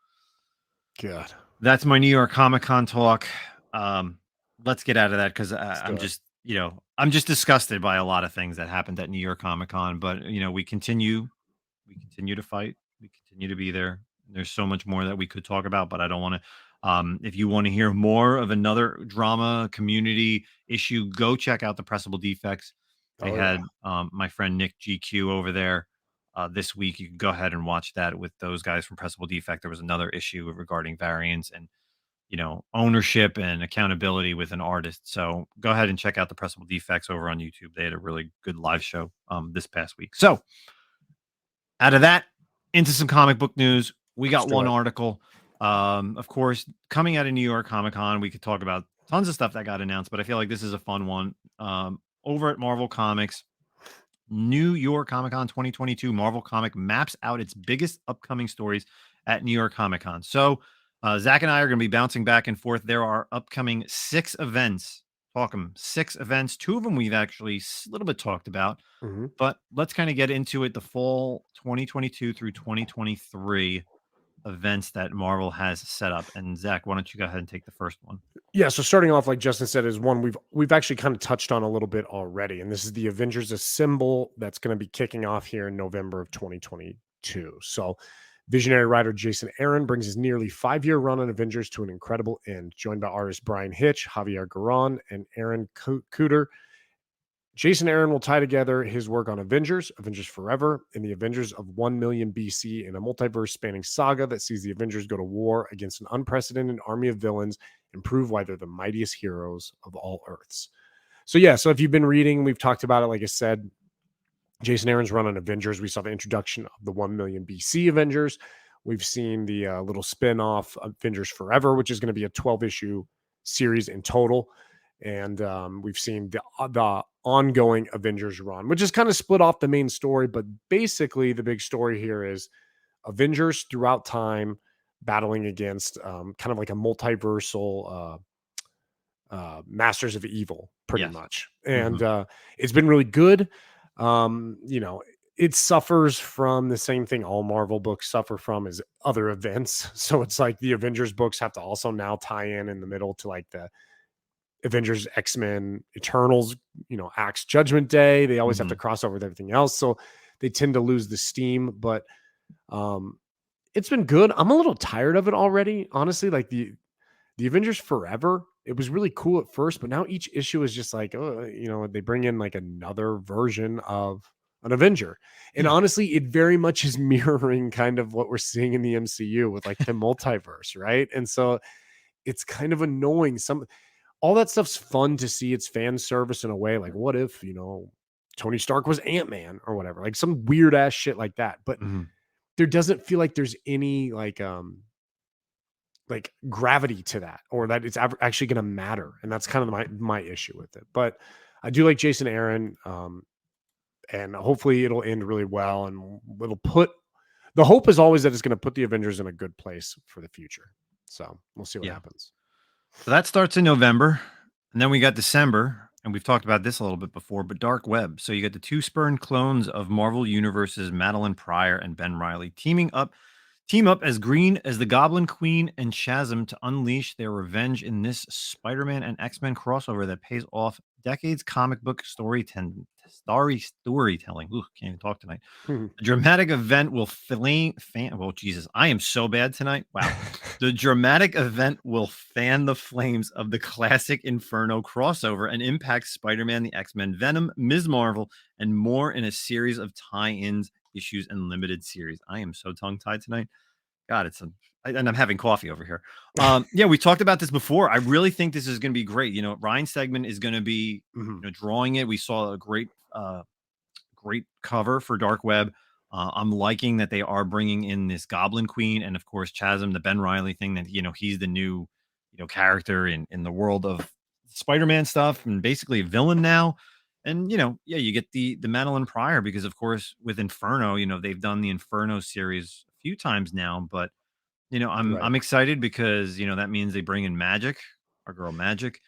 God. that's my New York Comic Con talk. Um, let's get out of that because Let's do I'm it. just, I'm just disgusted by a lot of things that happened at New York Comic Con. But we continue to fight. We continue to be there. There's so much more that we could talk about, but I don't want to. If you want to hear more of another drama community issue, go check out the Pressable Defects. They Oh yeah. had my friend Nick GQ over there this week. You can go ahead and watch that with those guys from Pressable Defect. There was another issue regarding variants and ownership and accountability with an artist. So go ahead and check out the Pressable Defects over on YouTube. They had a really good live show this past week. So out of that, into some comic book news. We Let's got do one it. article. Of course, coming out of New York Comic Con, we could talk about tons of stuff that got announced, but I feel like this is a fun one. Over at Marvel Comics, New York Comic Con 2022, Marvel Comic maps out its biggest upcoming stories at New York Comic Con. So, Zach and I are going to be bouncing back and forth. There are upcoming 6 events. Talk them 6 events. 2 of them we've actually a little bit talked about. Mhm. But let's kind of get into it. The fall 2022 through 2023 events that Marvel has set up. And Zach, why don't you go ahead and take the first one? Yeah, so starting off, like Justin said, is one we've actually kind of touched on a little bit already, and this is the Avengers Assemble that's going to be kicking off here in November of 2022. So Visionary writer Jason Aaron brings his nearly 5-year run on Avengers to an incredible end, joined by artists Brian Hitch, Javier Garron, and Aaron Cooter. Jason Aaron will tie together his work on Avengers, Avengers Forever, and the Avengers of 1 million BC in a multiverse spanning saga that sees the Avengers go to war against an unprecedented army of villains and prove why they're the mightiest heroes of all Earths. So, yeah, so if you've been reading, we've talked about it, like I said, Jason Aaron's run on Avengers. We saw the introduction of the 1 million BC Avengers. We've seen the little spin-off Avengers Forever, which is going to be a 12-issue series in total. And we've seen the ongoing Avengers run, which is kind of split off the main story. But basically, the big story here is Avengers throughout time battling against kind of like a multiversal Masters of Evil, pretty Yes. much. And it's been really good. You know, it suffers from the same thing all Marvel books suffer from is other events. So it's like the Avengers books have to also now tie in the middle to like the Avengers, X-Men, Eternals, you know, Axe Judgment Day. They always have to cross over with everything else. So they tend to lose the steam, but it's been good. I'm a little tired of it already. Honestly, like the Avengers Forever, it was really cool at first, but now each issue is just like, oh, you know, they bring in like another version of an Avenger. And Yeah. honestly, it very much is mirroring kind of what we're seeing in the MCU with like the multiverse, right? And so it's kind of annoying. All that stuff's fun to see. It's fan service in a way. Like, what if, you know, Tony Stark was Ant-Man or whatever, like some weird ass shit like that. But there doesn't feel like there's any like gravity to that, or that it's actually going to matter. And that's kind of my issue with it. But I do like Jason Aaron, and hopefully it'll end really well. And it'll put the hope is always that it's going to put the Avengers in a good place for the future. So we'll see what happens. So that starts in November, and then we got December, and we've talked about this a little bit before, but Dark Web. So you got the two spurned clones of Marvel Universe's Madeline Pryor and Ben Reilly team up as green as the Goblin Queen and Shazam to unleash their revenge in this Spider-Man and X-Men crossover that pays off decades comic book storytelling. Ooh, can't even talk tonight. The dramatic event will well, Jesus, I am so bad tonight. Wow. The dramatic event will fan the flames of the classic Inferno crossover and impact Spider-Man, the X-Men, Venom, Ms. Marvel, and more in a series of tie-ins, issues, and limited series. I am so tongue-tied tonight. God, and I'm having coffee over here. Yeah, we talked about this before. I really think this is going to be great. You know, Ryan Stegman is going to be drawing it. We saw a great cover for Dark Web. I'm liking that they are bringing in this Goblin Queen and of course Chasm, the Ben Reilly thing, that he's the new character in the world of Spider-Man stuff and basically a villain now. And you get the Madeline Pryor because of course with Inferno, they've done the Inferno series a few times now, but I'm excited because that means they bring in Magic, our girl Magic.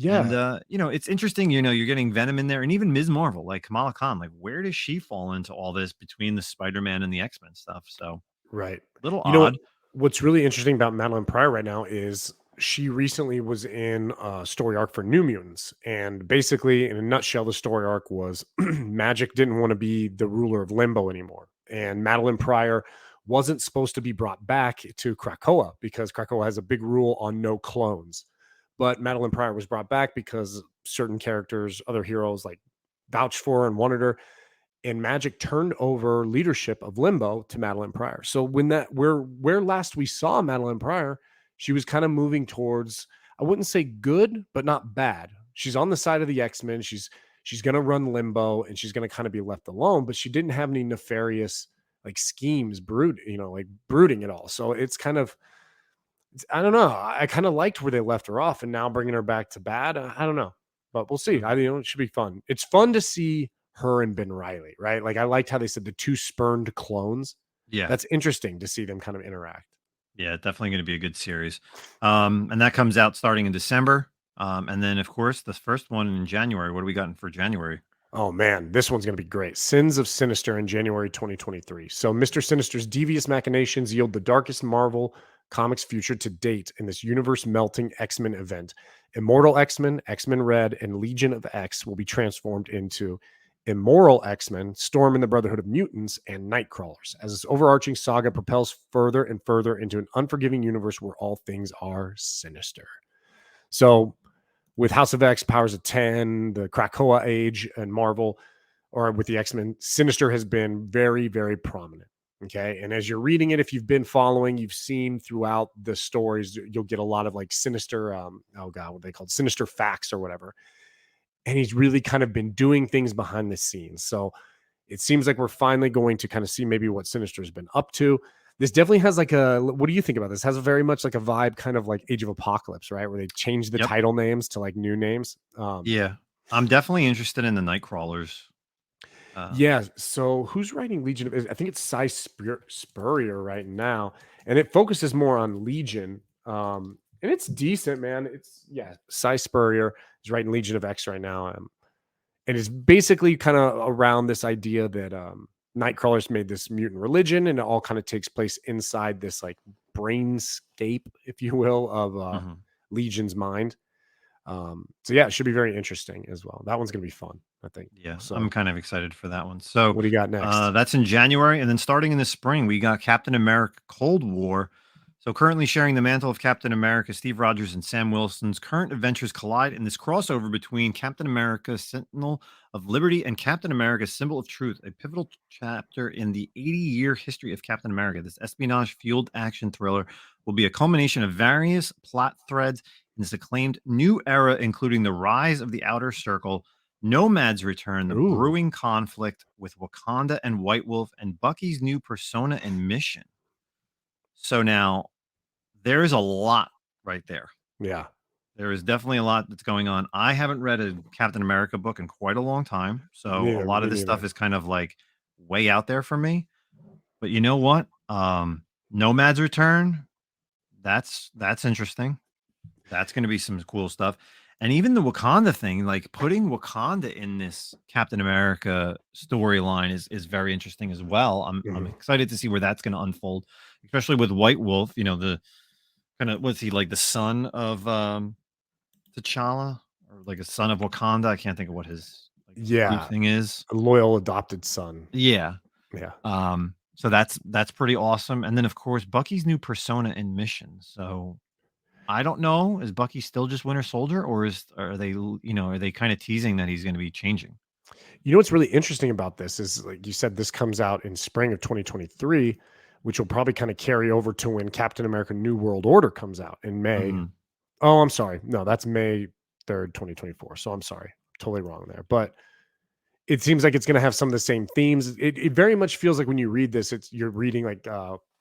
And Yeah. it's interesting, you're getting Venom in there and even Ms. Marvel, like Kamala Khan. Like, where does she fall into all this between the Spider-Man and the X-Men stuff? So Right. little You know odd. what's really interesting about Madeline Pryor right now is she recently was in a story arc for New Mutants. And basically, in a nutshell, the story arc was Magic didn't want to be the ruler of Limbo anymore. And Madeline Pryor wasn't supposed to be brought back to Krakoa because Krakoa has a big rule on no clones. But Madeline Pryor was brought back because certain characters, other heroes, like vouched for her and wanted her. And Magic turned over leadership of Limbo to Madeline Pryor. So where last we saw Madeline Pryor, she was kind of moving towards, I wouldn't say good, but not bad. She's on the side of the X-Men. She's going to run Limbo and she's going to kind of be left alone, but she didn't have any nefarious like schemes brooding it all. So it's kind of, I don't know. I kind of liked where they left her off, and now bringing her back to bad. I don't know, but we'll see. It should be fun. It's fun to see her and Ben Reilly, right? Like I liked how they said the two spurned clones. Yeah. That's interesting to see them kind of interact. Yeah, definitely going to be a good series. And that comes out starting in December. And then of course the first one in January. What do we got for January? Oh man, this one's going to be great. Sins of Sinister in January 2023. So Mr. Sinister's devious machinations yield the darkest Marvel Comics future to date in this universe melting X-Men event. Immortal X-Men, X-Men Red, and Legion of X will be transformed into immoral X-Men, Storm and the Brotherhood of Mutants, and Nightcrawlers, as this overarching saga propels further and further into an unforgiving universe where all things are sinister. So, with House of X, Powers of 10, the Krakoa Age, and Marvel, or with the X-Men, Sinister has been very, very prominent. Okay. And as you're reading it, if you've been following, you've seen throughout the stories, you'll get a lot of like sinister, oh God, what they called sinister facts or whatever. And he's really kind of been doing things behind the scenes. So it seems like we're finally going to kind of see maybe what Sinister has been up to. This definitely has like a, what do you think about this? Has a very much like a vibe, kind of like Age of Apocalypse, right? Where they change the Yep. title names to like new names. Yeah. I'm definitely interested in the Nightcrawlers. Yeah. So who's writing Legion of? I think it's Spurrier right now, and it focuses more on Legion. And it's decent, man. It's Cy Spurrier is writing Legion of X right now, and it's basically kind of around this idea that Nightcrawlers made this mutant religion, and it all kind of takes place inside this like brainscape, if you will, of Mhm. Legion's mind. So yeah, it should be very interesting as well. That one's gonna be fun, I think. Yeah, I'm So kind of excited for that one. So what do you got next? that's in January, and then starting in the spring, we got Captain America: Cold War. So currently sharing the mantle of Captain America, Steve Rogers and Sam Wilson's current adventures collide in this crossover between Captain America: Sentinel of Liberty and Captain America: Symbol of Truth, a pivotal chapter in the 80-year history of Captain America. This espionage-fueled action thriller will be a culmination of various plot threads in this acclaimed new era, including the rise of the Outer Circle, Nomad's return, the Ooh, brewing conflict with Wakanda and White Wolf, and Bucky's new persona and mission. So now there is a lot right there. yeah. There is definitely a lot that's going on. I haven't read a Captain America book in quite a long time. So a lot Me of this stuff neither. is kind of like way out there for me. But you know what? Nomad's return, that's interesting. That's gonna be some cool stuff. And even the Wakanda thing, like putting Wakanda in this Captain America storyline is very interesting as well. I'm Mhm. excited to see where that's gonna unfold, especially with White Wolf, the kinda what's he like the son of T'Challa or like a son of Wakanda? I can't think of what his like group Yeah, thing is. a loyal adopted son. Yeah. Yeah. So that's pretty awesome. And then of course Bucky's new persona and mission. So I don't know. Is Bucky still just Winter Soldier, or are they kind of teasing that he's going to be changing? You know what's really interesting about this is, like you said, this comes out in spring of 2023, which will probably kind of carry over to when Captain America: New World Order comes out in May. Mhm. Oh, I'm sorry. No, that's May 3rd, 2024. So I'm sorry. Totally wrong there. But it seems like it's going to have some of the same themes. It very much feels like when you read this, you're reading like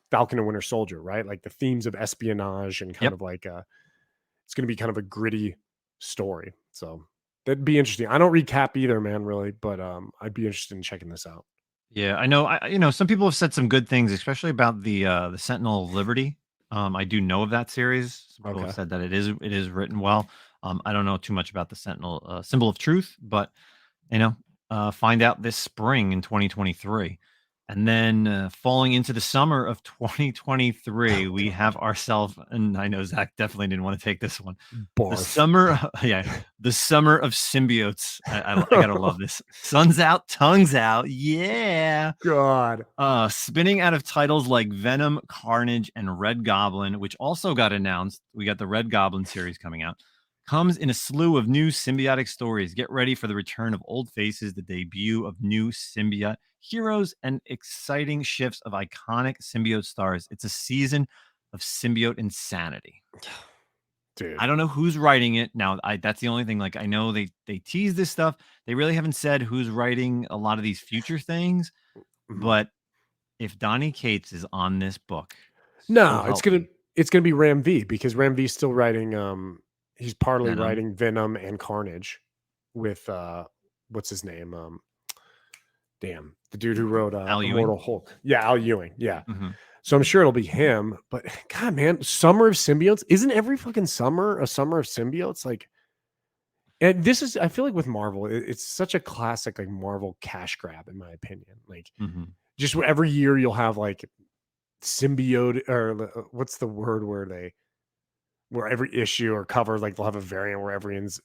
Falcon and Winter Soldier, right? Like the themes of espionage and kind Yep. of like it's going to be kind of a gritty story. So that'd be interesting. I don't read Cap either, man, really, but I'd be interested in checking this out. Yeah, I know. Some people have said some good things, especially about the Sentinel of Liberty. I do know of that series. Some people have Okay. said that it is written well. I don't know too much about the Sentinel Symbol of Truth, but you know, find out this spring in 2023. And then falling into the summer of 2023, Oh we have God. ourselves, and I know Zach definitely didn't want to take this one. The Barf. summer, yeah, the summer of symbiotes. I gotta love this. Sun's out, tongues out. Yeah. God. Spinning out of titles like Venom, Carnage, and Red Goblin, which also got announced. We got the Red Goblin series coming out. Comes in a slew of new symbiotic stories. Get ready for the return of old faces, the debut of new symbiote heroes, and exciting shifts of iconic symbiote stars. It's a season of symbiote insanity. Dude. I don't know who's writing it now. That's the only thing. Like I know they tease this stuff. They really haven't said who's writing a lot of these future things, Mhm. but if Donnie Cates is on this book, so No, it's help gonna me, it's gonna be Ram V, because Ram V's still writing. He's partly Venom, writing Venom and Carnage with what's his name? Damn, the dude who wrote Al Ewing. Immortal Hulk. Yeah, Al Ewing. Yeah. Mhm. So I'm sure it'll be him. But God, man, Summer of Symbiotes. Isn't every fucking summer a summer of symbiotes? Like, and this is, I feel like with Marvel, it's such a classic like Marvel cash grab, in my opinion. Like, Mhm. just every year you'll have like symbiote, or what's the word where they where every issue or cover, like they'll have a variant where everyone's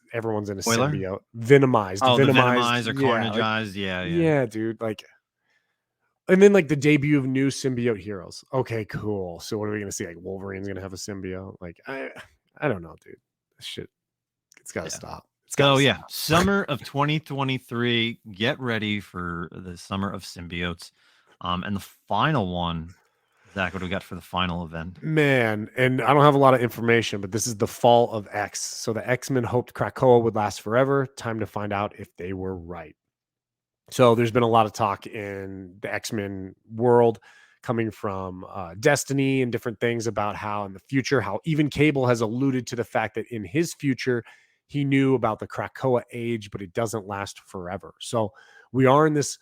in a Spoiler? symbiote, venomized, Oh, the venomized. Venomized or Yeah, like Carnageized. Yeah, yeah. yeah, dude. Like, and then like the debut of new symbiote heroes. Okay, cool. So what are we gonna see? Like Wolverine's gonna have a symbiote. Like I don't know, dude. This shit, it's gotta Yeah. stop. It's gotta So yeah, stop. summer of 2023. Get ready for the summer of symbiotes. And the final one, Zach, what do we got for the final event? Man, and I don't have a lot of information, but this is the fall of X. So the X-Men hoped Krakoa would last forever. Time to find out if they were right. So there's been a lot of talk in the X-Men world coming from Destiny and different things about how in the future, how even Cable has alluded to the fact that in his future, he knew about the Krakoa age, but it doesn't last forever. So we are in this,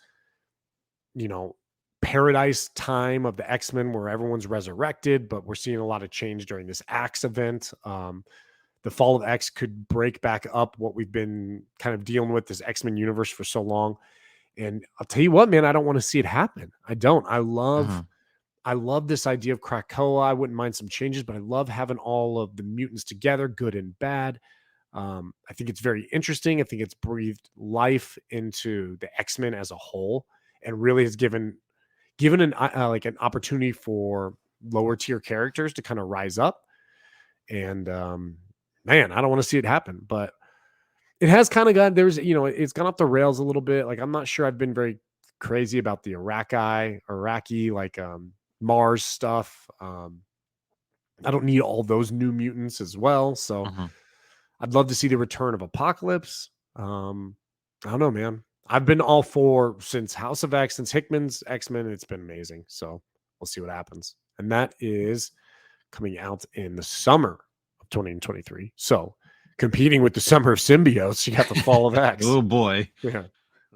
you know, paradise time of the X-Men where everyone's resurrected, but we're seeing a lot of change during this Axe event. The fall of X could break back up what we've been kind of dealing with this X-Men universe for so long. And I'll tell you what, man, I don't want to see it happen. I don't. Mhm. I love this idea of Krakoa. I wouldn't mind some changes, but I love having all of the mutants together, good and bad. I think it's very interesting. I think it's breathed life into the X-Men as a whole, and really has given an like an opportunity for lower tier characters to kind of rise up. And man, I don't want to see it happen, but it has kind of got it's gone off the rails a little bit. Like I'm not sure I've been very crazy about the Iraqi like Mars stuff. I don't need all those new mutants as well. So Mhm. I'd love to see the return of Apocalypse. I don't know, man. I've been all for since House of X, since Hickman's X-Men. It's been amazing. So we'll see what happens. And that is coming out in the summer of 2023. So competing with the summer of symbiotes, you got the fall of X. Oh boy. Yeah.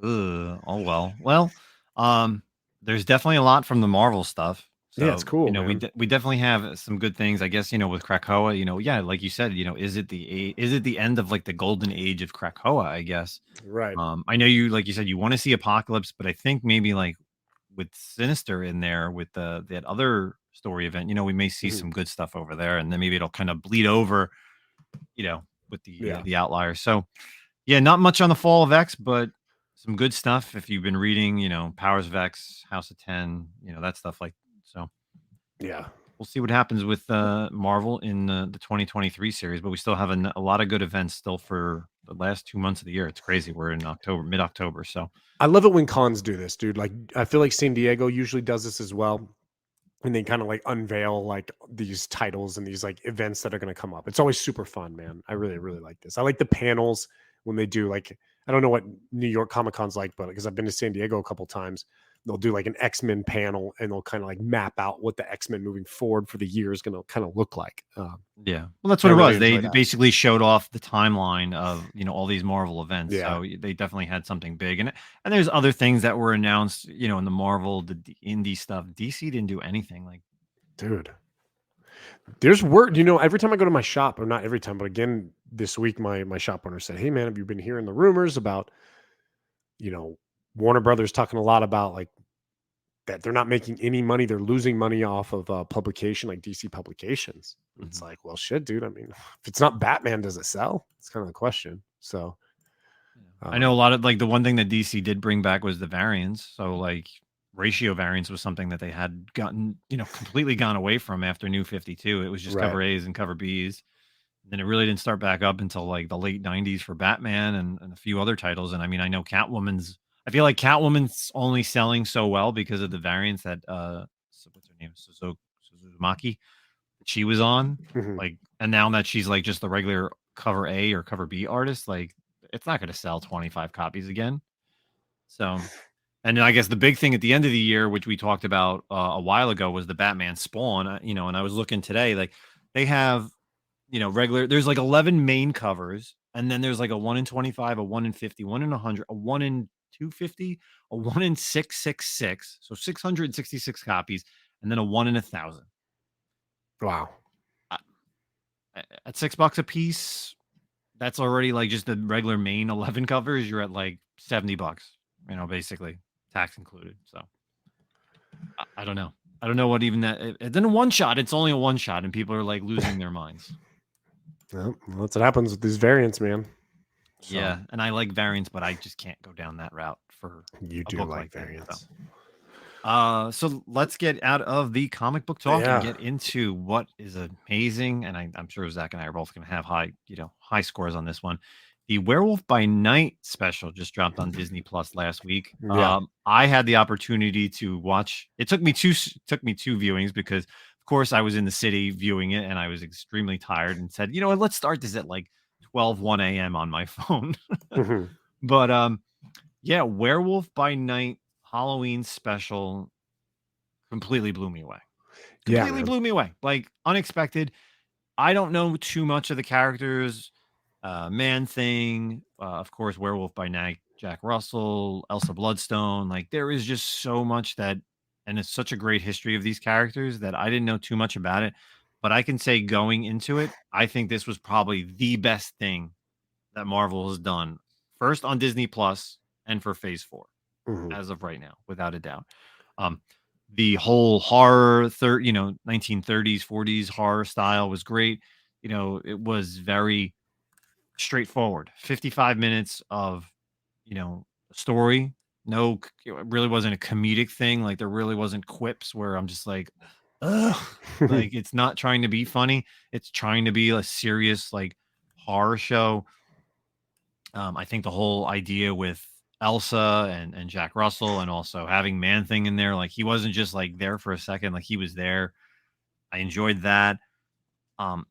Ugh, oh well. Well, um, there's definitely a lot from the Marvel stuff. Yeah, it's So, cool, man. we definitely have some good things. I guess, with Krakoa, yeah, like you said, is it the end of like the golden age of Krakoa, I guess. Right. I know you like you said you want to see Apocalypse, but I think maybe like with Sinister in there with that other story event, we may see Mhm. some good stuff over there, and then maybe it'll kind of bleed over, with Yeah. the outliers. So yeah, not much on the fall of X, but some good stuff if you've been reading, Powers of X, House of 10, that stuff like so. Yeah. We'll see what happens with Marvel in the 2023 series, but we still have a lot of good events still for the last 2 months of the year. It's crazy. We're in October, mid October. So, I love it when cons do this, dude. Like I feel like San Diego usually does this as well. And they kind of like unveil like these titles and these like events that are going to come up. It's always super fun, man. I really, really like this. I like the panels when they do like, I don't know what New York Comic Con's like, but because I've been to San Diego a couple times, they'll do like an X-Men panel and they'll kind of like map out what the X-Men moving forward for the year is going to kind of look like. yeah. Well, that's I what it really was. They enjoy that. basically showed off the timeline of, all these Marvel events. Yeah, So they definitely had something big. And there's other things that were announced, in the Marvel, the indie stuff. DC didn't do anything like. dude. There's word, every time I go to my shop, or not every time, but again this week, my shop owner said, "Hey man, have you been hearing the rumors about, you know, Warner Brothers talking a lot about like that they're not making any money, they're losing money off of publication like DC publications." And it's Mhm. like, well, shit, dude. I mean, if it's not Batman, does it sell? It's kind of the question. So, Yeah. I know a um, lot of like the one thing that DC did bring back was the variants. So like ratio variance was something that they had gotten, completely gone away from after New 52. It was just right. cover A's and cover B's. And then it really didn't start back up until like the late 90s for Batman and a few other titles. And I mean, I feel like Catwoman's only selling so well because of the variants that what's her name? Suzumaki that she was on. Mhm. Like, and now that she's like just the regular cover A or cover B artist, like it's not going to sell 25 copies again. So, and I guess the big thing at the end of the year, which we talked about a while ago, was the Batman Spawn. And I was looking today, like they have, regular. There's like 11 main covers, and then there's like a 1 in 25, a 1 in 50, 1 in 100, a 1 in 250, a 1 in 666. So 666 copies, and then a 1 in 1,000. Wow. Uh, At $6 a piece, that's already like just the regular main 11 covers. You're at like $70, basically tax included. So I don't know. I don't know what even that. Then a one shot, it's only a one shot, and people are like losing their minds. Well, that's what happens with these variants, man. So Yeah, and I like variants, but I just can't go down that route for you a do book like like this. So, variants. so let's get out of the comic book talk and Yeah. get into what is amazing. And I'm sure Zach and I are both going to have high scores on this one. The Werewolf by Night special just dropped on Disney Plus last week. Yeah. I had the opportunity to watch. It took me two viewings because, of course, I was in the city viewing it, and I was extremely tired. And said, you know what, let's start this at like 1 a.m. on my phone. Mhm. But yeah, Werewolf by Night Halloween special completely blew me away. Yeah, Completely man. blew me away. Like unexpected. I don't know too much of the characters. Man Thing, of course, Werewolf by Night, Jack Russell, Elsa Bloodstone. Like there is just so much that, and it's such a great history of these characters that I didn't know too much about it. But I can say going into it, I think this was probably the best thing that Marvel has done. First on Disney Plus and for Phase 4 Mhm. as of right now, without a doubt. Um, the whole horror, 1930s, 40s horror style was great. It was very straightforward. 55 minutes of, story. No, it really wasn't a comedic thing. Like there really wasn't quips where I'm just like, ugh. Like it's not trying to be funny. It's trying to be a serious like horror show. I think the whole idea with Elsa and Jack Russell and also having Man Thing in there, like he wasn't just like there for a second, like he was there. I enjoyed that.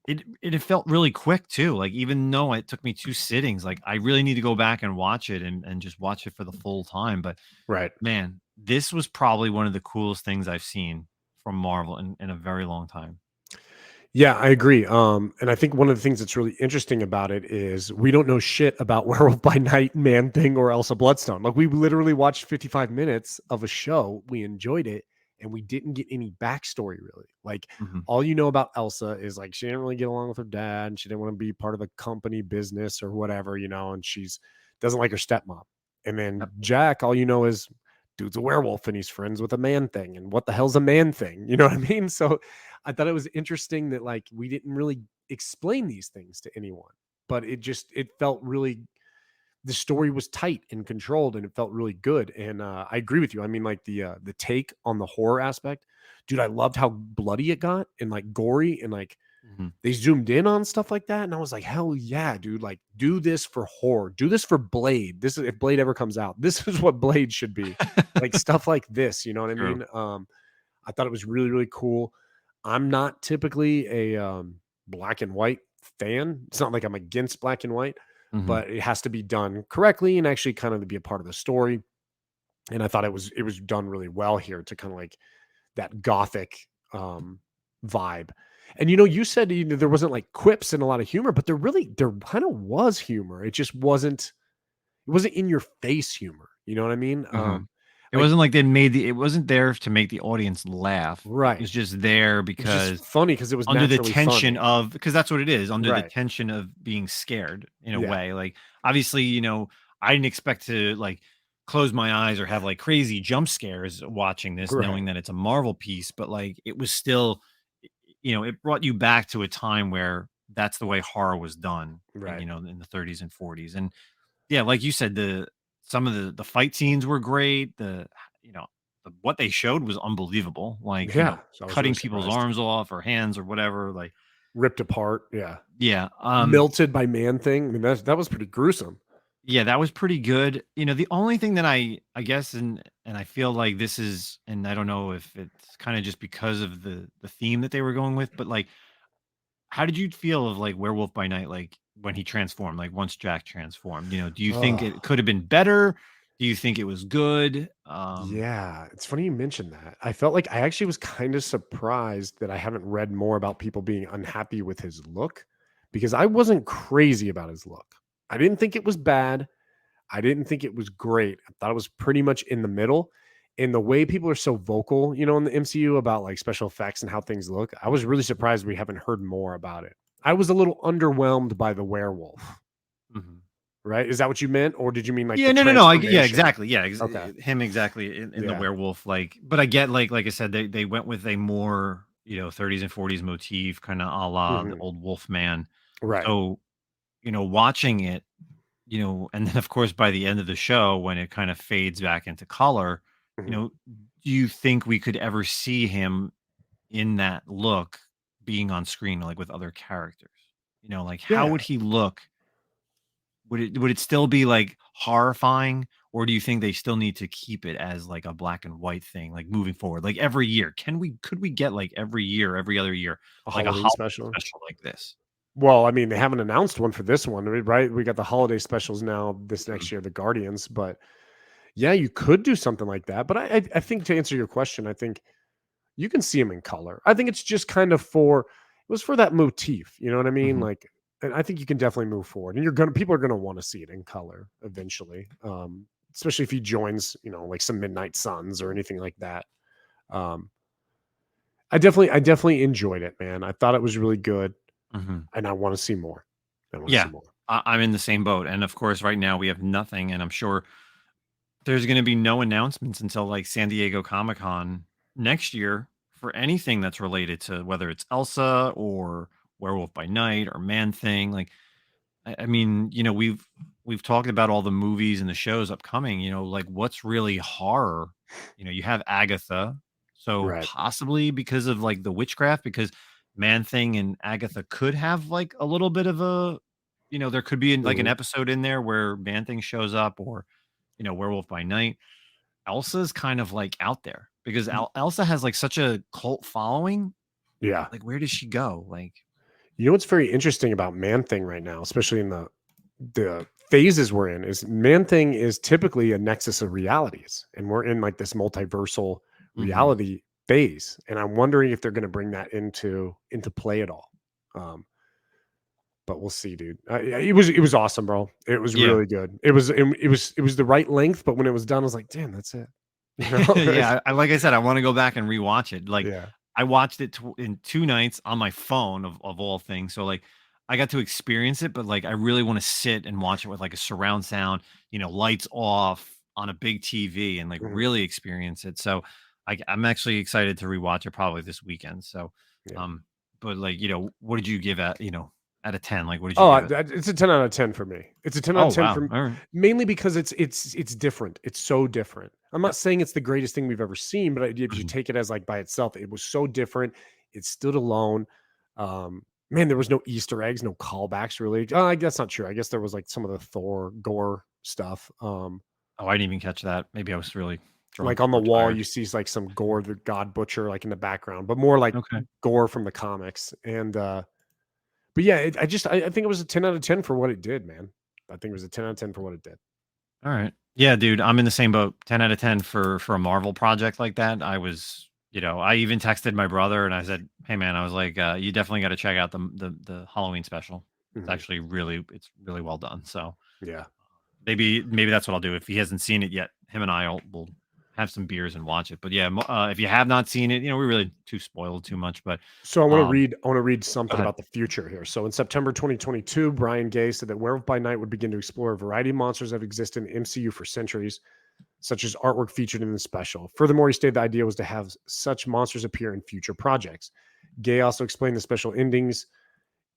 It felt really quick too. Like even though it took me two sittings, like I really need to go back and watch it and just watch it for the full time. But Right. man, this was probably one of the coolest things I've seen from Marvel in a very long time. Yeah, I agree. And I think one of the things that's really interesting about it is we don't know shit about Werewolf by Night, Man Thing, or Elsa Bloodstone. Like we literally watched 55 minutes of a show, we enjoyed it, and we didn't get any backstory really. Like Hmm. all you know about Elsa is like she didn't really get along with her dad, and she didn't want to be part of the company business or whatever, and she's doesn't like her stepmom. And then Yep. Jack, all you know is dude's a werewolf and he's friends with a man thing. And what the hell's a man thing? You know what I mean? So I thought it was interesting that like we didn't really explain these things to anyone, but it felt really the story was tight and controlled and it felt really good. And I agree with you. I mean, like the take on the horror aspect, dude. I loved how bloody it got and like gory and like Hmm. they zoomed in on stuff like that. And I was like, hell yeah, dude. Like, do this for horror. Do this for Blade. This is if Blade ever comes out. This is what Blade should be. Like stuff like this. You know what I True. mean? I thought it was really, really cool. I'm not typically a black and white fan. It's not like I'm against black and white, Hmm. but it has to be done correctly and actually kind of to be a part of the story. And I thought it was done really well here to kind of like that gothic vibe. And you said there wasn't like quips and a lot of humor, but there kind of was humor. It wasn't in your face humor. You know what I mean? Hmm. It Like wasn't like it wasn't there to make the audience laugh. It right. was just there It was just because funny because it was under the naturally tension funny. of because that's what it is, under the Right. tension of being scared in a Yeah. way. Like, obviously, I didn't expect to, like, close my eyes or have, like, crazy jump scares watching this Right. knowing that it's a Marvel piece, but, like, it was still it brought you back to a time where that's the way horror was done in, Right. in the 30s and 40s, and yeah, like you said, some of the fight scenes were great. You know, what they showed was unbelievable. Like, Yeah. So I was really cutting people's surprised. arms off or hands or whatever. Like, Ripped apart. Yeah. yeah, Melted by Man Thing. I mean, that was pretty gruesome. yeah, that was pretty good. The only thing that I guess, and I feel like this is, and I don't know if it's kind of just because of the theme that they were going with, but like, how did you feel of like Werewolf by Night, like when he transformed, like once Jack transformed? Do you think Oh, it could have been better? Do you think it was good? yeah. It's funny you mentioned that. I felt like I actually was kind of surprised that I haven't read more about people being unhappy with his look because I wasn't crazy about his look. I didn't think it was bad. I didn't think it was great. I thought it was pretty much in the middle. And the way people are so vocal, in the MCU about like special effects and how things look, I was really surprised we haven't heard more about it. I was a little underwhelmed by the werewolf, Mhm. right? Is that what you meant? Or did you mean like Yeah, the no, yeah, transformation? exactly, yeah, Okay. him exactly in the Yeah. werewolf, like, but I get, like I said, they went with a more 30s and 40s motif, kind of a la the Mhm. old Wolfman. Right. So, watching it, and then of course by the end of the show when it kind of fades back into color, Mhm. do you think we could ever see him in that look being on screen like with other characters? Like how Yeah. would he look? Would it still be like horrifying, or do you think they still need to keep it as like a black and white thing like moving forward? Like every year, could we get like every year, every other year, A like a Halloween holiday special. special like this? Well, I mean, they haven't announced one for this one, right? We got the holiday specials now this Mhm, next year, the Guardians, but yeah, you could do something like that. But I think to answer your question, I think you can see them in color. I think it's just kind of it was for that motif. You know what I mean? mhm. Like, and I think you can definitely move forward. And people are gonna want to see it in color eventually. Especially if he joins, like some Midnight Suns or anything like that. Um, I definitely enjoyed it, man. I thought it was really good, Mhm. and I want to see more. I want to see Yeah, more. I'm in the same boat, and of course, right now we have nothing, and I'm sure there's gonna be no announcements until, like, San Diego Comic-Con next year for anything that's related to whether it's Elsa or Werewolf by Night or Man-Thing, like, I mean, we've talked about all the movies and the shows upcoming, like, what's really horror? You have Agatha, so Right. possibly because of, like, the witchcraft, because Man-Thing and Agatha could have, like, a little bit of a there could be, like, an Mhm. episode in there where Man-Thing shows up or, Werewolf by Night. Elsa's kind of, like, out there because Elsa has, like, such a cult following, Yeah. like, where does she go? Like You know what's very interesting about Man Thing right now, especially in the phases we're in, is Man Thing is typically a nexus of realities, and we're in like this multiversal Mhm. reality phase, and I'm wondering if they're going to bring that into play at all. Um, but we'll see, dude. Yeah, it was awesome, bro. It was Yeah. really good. It was the right length, but when it was done, I was like, damn, that's it. You know, right? Yeah, I like I said, I wanna go back and rewatch it. Like, Yeah. I watched it in 2 nights on my phone of all things, so, like, I got to experience it, but, like, I really wanna sit and watch it with, like, a surround sound, lights off on a big TV and, like, Mhm. really experience it, so I'm actually excited to rewatch it probably this weekend, so, Yeah. um, but, like, what did you give out of 10? Like, what did you Oh, give it? it's a 10 out of 10 for me. It's a 10 out Oh, of 10 wow, for alright. mainly because it's different. It's so different. I'm not saying it's the greatest thing we've ever seen, but if you Mhm. take it as like by itself, it was so different. It stood alone. Man, there was no Easter eggs, no callbacks really. Oh, I guess not true. I guess there was like some of the Thor gore stuff. Oh, I didn't even catch that. Maybe I was really Like drunk on the or wall, tired. you see like some gore, the God Butcher, like in the background, but more like Okay. gore from the comics. And but yeah, I think it was a 10 out of 10 for what it did, man. I think it was a 10 out of 10 for what it did. All right. Yeah, dude, I'm in the same boat. 10 out of 10 for a Marvel project like that. I even texted my brother and I said, "Hey man, I was like, you definitely got to check out the Halloween special. Mhm. It's really well done." So, Yeah. maybe that's what I'll do if he hasn't seen it yet. Him and will have some beers and watch it. But yeah, if you have not seen it, we're really too spoiled too much, but So I want to read go something ahead. about the future here. So in September 2022, Brian Gay said that Werewolf by Night would begin to explore a variety of monsters that have existed in the MCU for centuries, such as artwork featured in the special. Furthermore, he stated the idea was to have such monsters appear in future projects. Gay also explained the special endings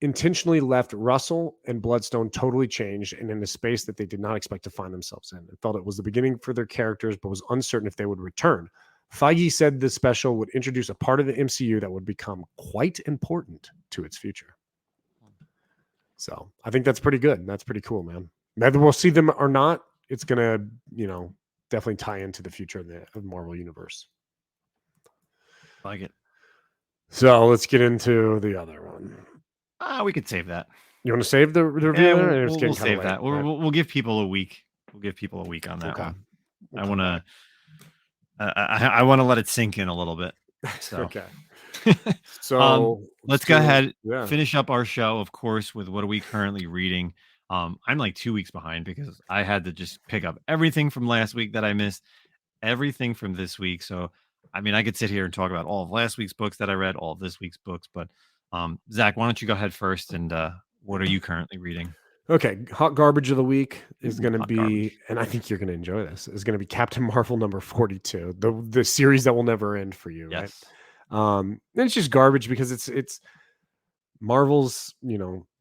intentionally left Russell and Bloodstone totally changed and in a space that they did not expect to find themselves in, and felt it was the beginning for their characters, but was uncertain if they would return. Feige said the special would introduce a part of the MCU that would become quite important to its future. So I think that's pretty good. That's pretty cool, man. Whether we'll see them or not, it's gonna, definitely tie into the future of the Marvel universe. Like it. So let's get into the other one. We could save that. You want to save the review Yeah, there? we'll, It's we'll getting we'll kind of save late, that. right? We'll give people a week. We'll give people a week on that Okay. one. We'll I come want back. to I want to let it sink in a little bit. So, Okay. um, So let's let's go do ahead, yeah. finish up our show, of course, with what are we currently reading. I'm like 2 weeks behind because I had to just pick up everything from last week that I missed, everything from this week. So, I mean, I could sit here and talk about all of last week's books that I read, all of this week's books, but Zach, why don't you go ahead first and what are you currently reading? Okay, hot garbage of the week is Ooh, going to hot be, garbage. and I think you're going to enjoy this. Is going to be Captain Marvel number 42, the series that will never end for you, right? Yes. And it's just garbage because it's Marvel's,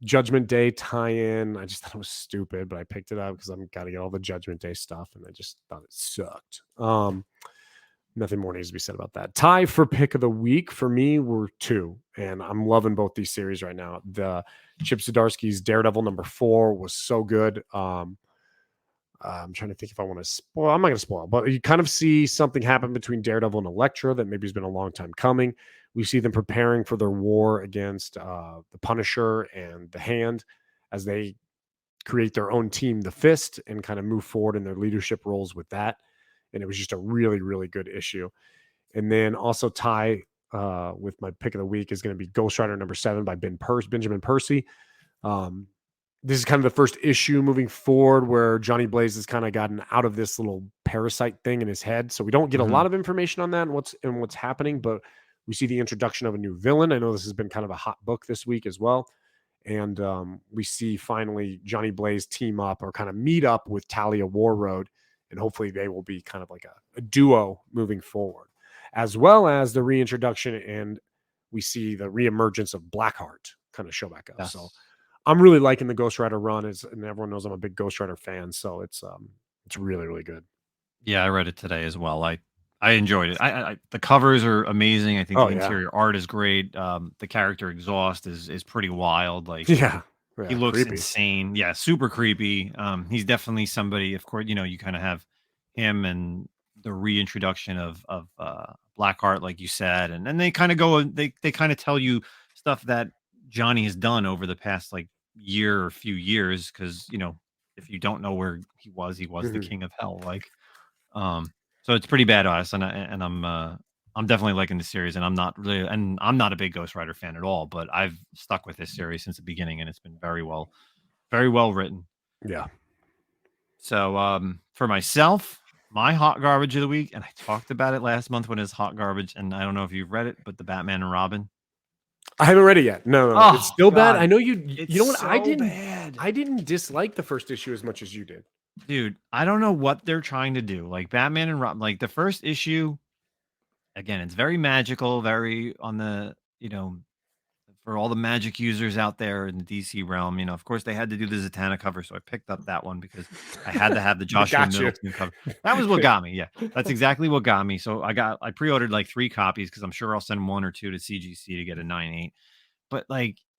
Judgment Day tie-in. I just thought it was stupid, but I picked it up because I'm got to get all the Judgment Day stuff, and I just thought it sucked. Nothing more needs to be said about that. Tie for pick of the week for me were two, and I'm loving both these series right now. The Chip Zdarsky's Daredevil #4 was so good. I'm trying to think if I want to spoil. I'm not going to spoil, but you kind of see something happen between Daredevil and Elektra that maybe has been a long time coming. We see them preparing for their war against the Punisher and the Hand as they create their own team, the Fist, and kind of move forward in their leadership roles with that. And it was just a really, really good issue. And then also tie with my pick of the week is going to be Ghost Rider #7 by Benjamin Percy. This is kind of the first issue moving forward where Johnny Blaze has kind of gotten out of this little parasite thing in his head. So we don't get a lot of information on that and what's happening, but we see the introduction of a new villain. I know this has been kind of a hot book this week as well. And we see finally Johnny Blaze team up or kind of meet up with Talia Warroad, and hopefully they will be kind of like a duo moving forward, as well as the reintroduction and we see the reemergence of Blackheart kind of show back up. Yes. So I'm really liking the Ghost Rider run, and everyone knows I'm a big Ghost Rider fan, so it's really, really good. Yeah, I read it today as well. I enjoyed it. I the covers are amazing. I think the interior art is great. The character Exhaust is pretty wild. Like he looks creepy. Insane. Yeah, super creepy. He's definitely somebody. Of course, you kind of have him and the reintroduction of Blackheart, like you said, and then they kind of go. They kind of tell you stuff that Johnny has done over the past year or few years, because if you don't know where he was the king of hell. So it's pretty badass, and I'm definitely liking the series, and I'm not a big Ghost Rider fan at all, but I've stuck with this series since the beginning, and it's been very well written. Yeah. So for myself, my hot garbage of the week, and I talked about it last month when it's hot garbage, and I don't know if you've read it, but the Batman and Robin. I haven't read it yet. No. Oh, it's still bad. I know you. You know what? So I didn't dislike the first issue as much as you did, dude. I don't know what they're trying to do. Like Batman and Robin, like the first issue. Again, it's very magical, very on the for all the magic users out there in the DC realm. Of course, they had to do the Zatanna cover, so I picked up that one because I had to have the Joshua Middleton cover. That was what got me. Yeah, that's exactly what got me. So I pre-ordered 3 copies because I'm sure I'll send 1 or 2 to CGC to get a 9.8. But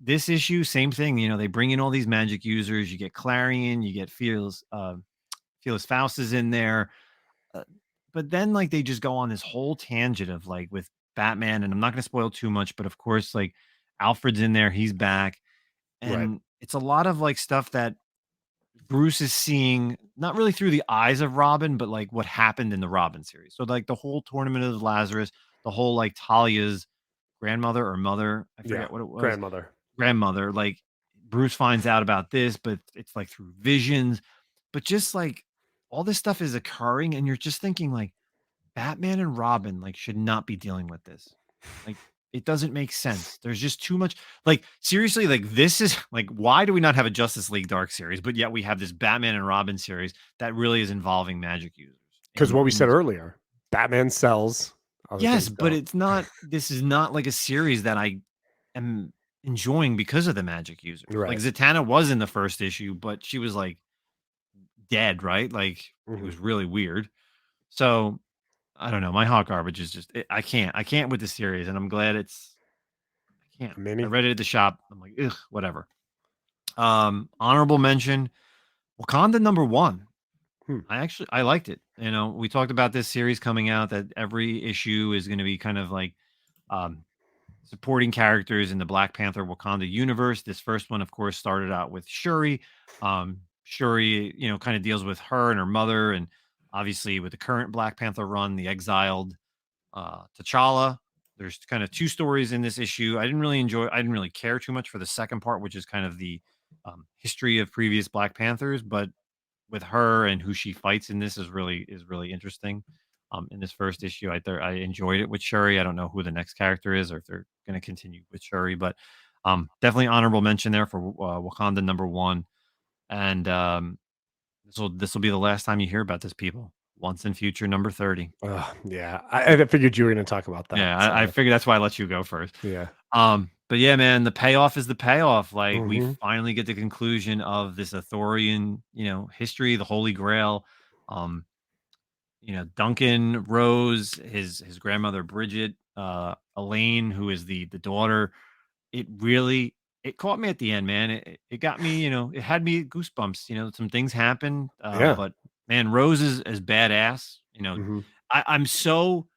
this issue, same thing. They bring in all these magic users. You get Clarion, you get Fearless Faust is in there. But then they just go on this whole tangent of with Batman, and I'm not going to spoil too much, but of course Alfred's in there, he's back, and it's a lot of stuff that Bruce is seeing not really through the eyes of Robin, but what happened in the Robin series. So the whole Tournament of Lazarus, the whole Talia's grandmother or mother, I forget what it was. Grandmother. Bruce finds out about this, but it's through visions, but just all this stuff is occurring, and you're just thinking Batman and Robin should not be dealing with this. It doesn't make sense. There's just too much. Seriously, this is why do we not have a Justice League Dark series, but yet we have this Batman and Robin series that really is involving magic users? Because what we said earlier, Batman sells. Yes, but it's not. This is not a series that I am enjoying because of the magic users. Right. Zatanna was in the first issue, but she was dead, right? It was really weird. So I don't know. My hot garbage is just I can't with the series, and I'm glad I can't. I read it at the shop. I'm like, ugh, whatever. Honorable mention, Wakanda #1. I liked it. We talked about this series coming out that every issue is going to be kind of supporting characters in the Black Panther Wakanda universe. This first one, of course, started out with Shuri. Shuri, kind of deals with her and her mother, and obviously with the current Black Panther run, the exiled T'Challa. There's kind of 2 stories in this issue. I didn't really care too much for the second part, which is kind of the history of previous Black Panthers, but with her and who she fights in this is really interesting. In this first issue, I enjoyed it with Shuri. I don't know who the next character is or if they're going to continue with Shuri, but definitely honorable mention there for Wakanda #1. And this will be the last time you hear about this, people. Once in Future #30. Yeah, I figured you were going to talk about that. Yeah, I figured that's why I let you go first. Yeah. But yeah, man, the payoff is the payoff. Like we Mhm. finally get the conclusion of this Arthurian, history, the Holy Grail. Um, Duncan, Rose, his grandmother Bridget, Elaine, who is the daughter. It really it caught me at the end, man. It got me, it had me goosebumps. Some things happen, Yeah. but man, Rose is badass. Mhm. I'm so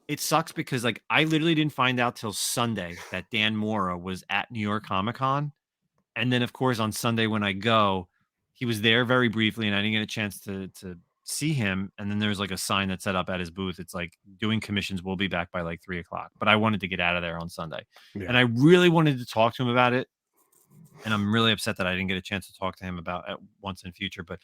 it sucks because like I literally didn't find out till Sunday that Dan Mora was at New York Comic Con. And then, of course, on Sunday when I go, he was there very briefly, and I didn't get a chance to see him. And then there's like a sign that's set up at his booth. It's like doing commissions. We'll be back by like 3 o'clock. But I wanted to get out of there on Sunday, and Yeah. I really wanted to talk to him about it. And I'm really upset that I didn't get a chance to talk to him about it once in future. But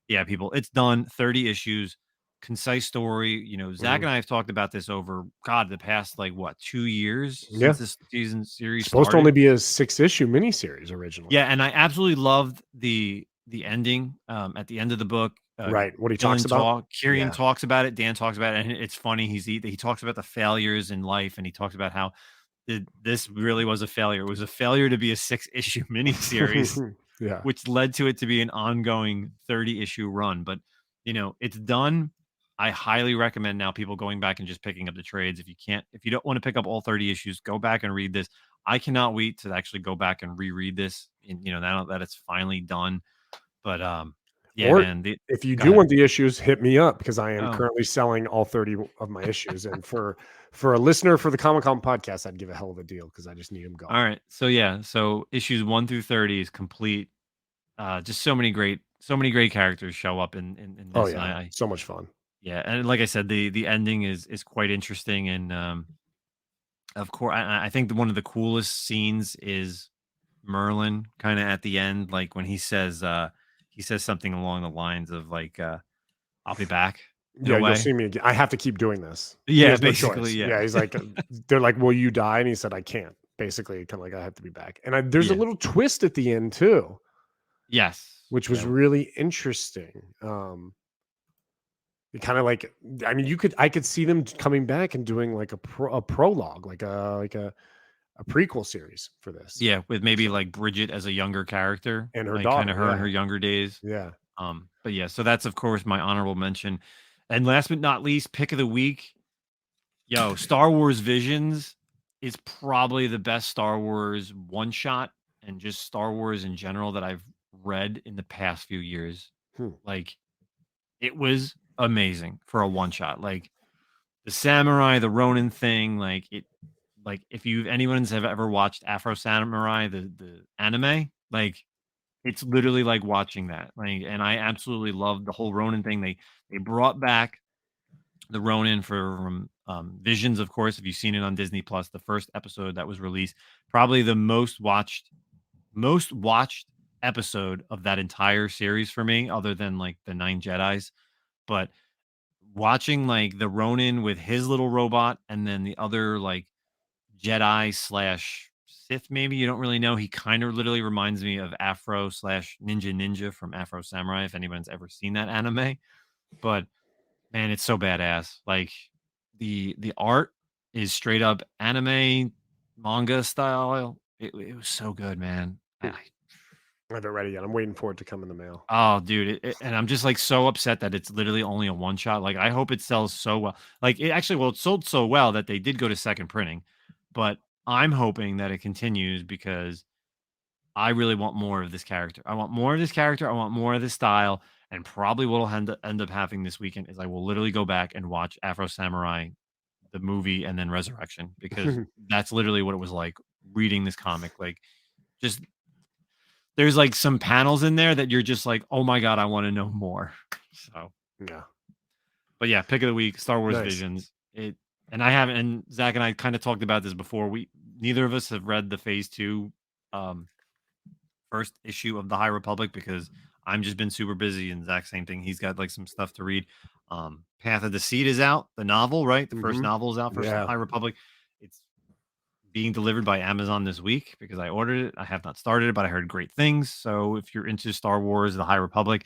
yeah, people, it's done. 30 issues, concise story. Zach Mhm. and I have talked about this over God the past like what 2 years Yeah. since this season series Supposed to only started. be a 6-issue miniseries originally. Yeah, and I absolutely loved the ending, at the end of the book, Right. What he talks about? Kyrian Yeah. talks about it, Dan talks about it, and it's funny, he talks about the failures in life, and he talks about how this really was a failure. It was a failure to be a 6-issue miniseries, Yeah. which led to it to be an ongoing 30-issue run, but, it's done. I highly recommend now people going back and just picking up the trades. If you don't wanna pick up all 30 issues, go back and read this. I cannot wait to actually go back and reread this, and, now that it's finally done, but, yeah, Or man, the if you go do ahead. want the issues, hit me up because I am Oh, currently selling all 30 of my issues. And for a listener for the Comic Con podcast, I'd give a hell of a deal because I just need them gone. alright. So, yeah, so issues 1 through 30 is complete. Just so many great characters show up in Oh this, and yeah. I So much fun. yeah, and like I said, the ending is quite interesting, and, of course, I think one of the coolest scenes is Merlin kinda at the end, like, when he says something along the lines of, like, "I'll be back," in a Yeah, you'll way. see me again. I have to keep doing this. He Yeah, has no basically, choice. yeah. Yeah, he's like, they're like, "Will you die?" And he said, "I can't." Basically, kind of like I have to be back. And there's a Yeah. little twist at the end too, Yes. which was Yeah. really interesting. It kind of like, I mean, I could see them coming back and doing like a prologue, like a prequel series for this. Yeah, with maybe, So, like, Bridget as a younger character, and her like, kinda daughter, her in yeah, her younger days. yeah. But yeah, so that's, of course, my honorable mention. And last but not least, pick of the week. Yo, Star Wars Visions is probably the best Star Wars one shot and just Star Wars in general that I've read in the past few years. Hmm. Like, it was amazing for a one shot. Like, the samurai, the Ronin thing, like if anyone's have ever watched Afro Samurai, the anime, like it's literally like watching that. Like, and I absolutely loved the whole Ronin thing. They brought back the Ronin from Visions, of course. If you've seen it on Disney Plus, the first episode that was released, probably the most watched episode of that entire series for me, other than like the Nine Jedi's. But watching like the Ronin with his little robot, and then the other like Jedi slash Sith, maybe you don't really know. He kind of literally reminds me of Afro slash Ninja from Afro Samurai. If anyone's ever seen that anime, but man, it's so badass. Like the art is straight up anime manga style. It was so good, man. Hmm. I haven't read it yet. I'm waiting for it to come in the mail. Oh, dude, and I'm just like so upset that it's literally only a one shot. Like, I hope it sells so well. Like, it actually, well, it sold so well that they did go to second printing, but I'm hoping that it continues because I really want more of this character. I want more of this character. I want more of this style. And probably what will end up happening this weekend is I will literally go back and watch Afro Samurai, the movie, and then Resurrection, because that's literally what it was like reading this comic. Like, just there's like some panels in there that you're just like, oh my God, I want to know more. So, Yeah. but yeah, pick of the week, Star Wars Nice. Visions. And I haven't, and Zach and I kind of talked about this before. Neither of us have read the phase two um, first issue of the High Republic because I'm just been super busy, and Zach, same thing. He's got like some stuff to read. Path of the Seed is out, the novel, right? The first Mhm. novel is out for Yeah. High Republic. It's being delivered by Amazon this week because I ordered it. I have not started it, but I heard great things. So if you're into Star Wars, the High Republic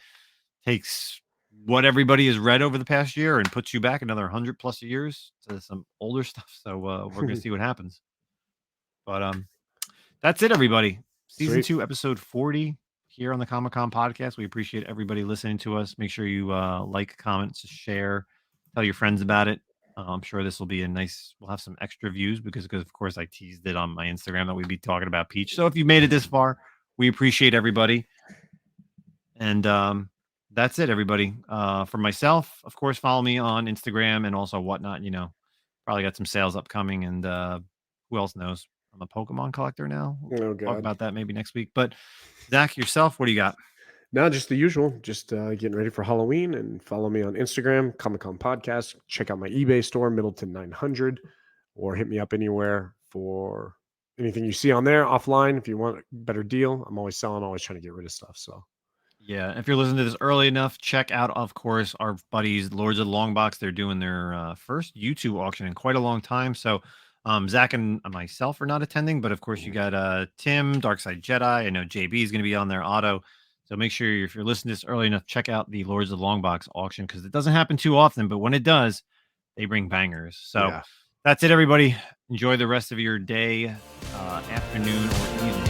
takes what everybody has read over the past year and puts you back another 100 plus years to some older stuff. So we're gonna see what happens. But That's it, everybody. Season Sweet. 2, episode 40 here on the Comic-Con podcast. We appreciate everybody listening to us. Make sure you like, comment, share, tell your friends about it. I'm sure this will be we'll have some extra views because of course I teased it on my Instagram that we'd be talking about Peach. So if you made it this far, we appreciate everybody. And that's it, everybody. For myself, of course, follow me on Instagram and also whatnot. Probably got some sales upcoming, and who else knows? I'm a Pokemon collector now. Oh, Talk God. about that maybe next week. But Zach, yourself, what do you got? No, just the usual. Just getting ready for Halloween, and follow me on Instagram, Comic Con Podcast. Check out my eBay store, Middleton 900, or hit me up anywhere for anything you see on there offline. If you want a better deal, I'm always selling, always trying to get rid of stuff. So Yeah, if you're listening to this early enough, check out, of course, our buddies Lords of the Long Box. They're doing their first YouTube auction in quite a long time. So Zach and myself are not attending, but of course you got Tim, Darkside Jedi. I know JB is going to be on there, Auto. So make sure if you're listening to this early enough, check out the Lords of the Long Box auction because it doesn't happen too often, but when it does, they bring bangers. So yeah. that's it, everybody. Enjoy the rest of your day, afternoon, or evening.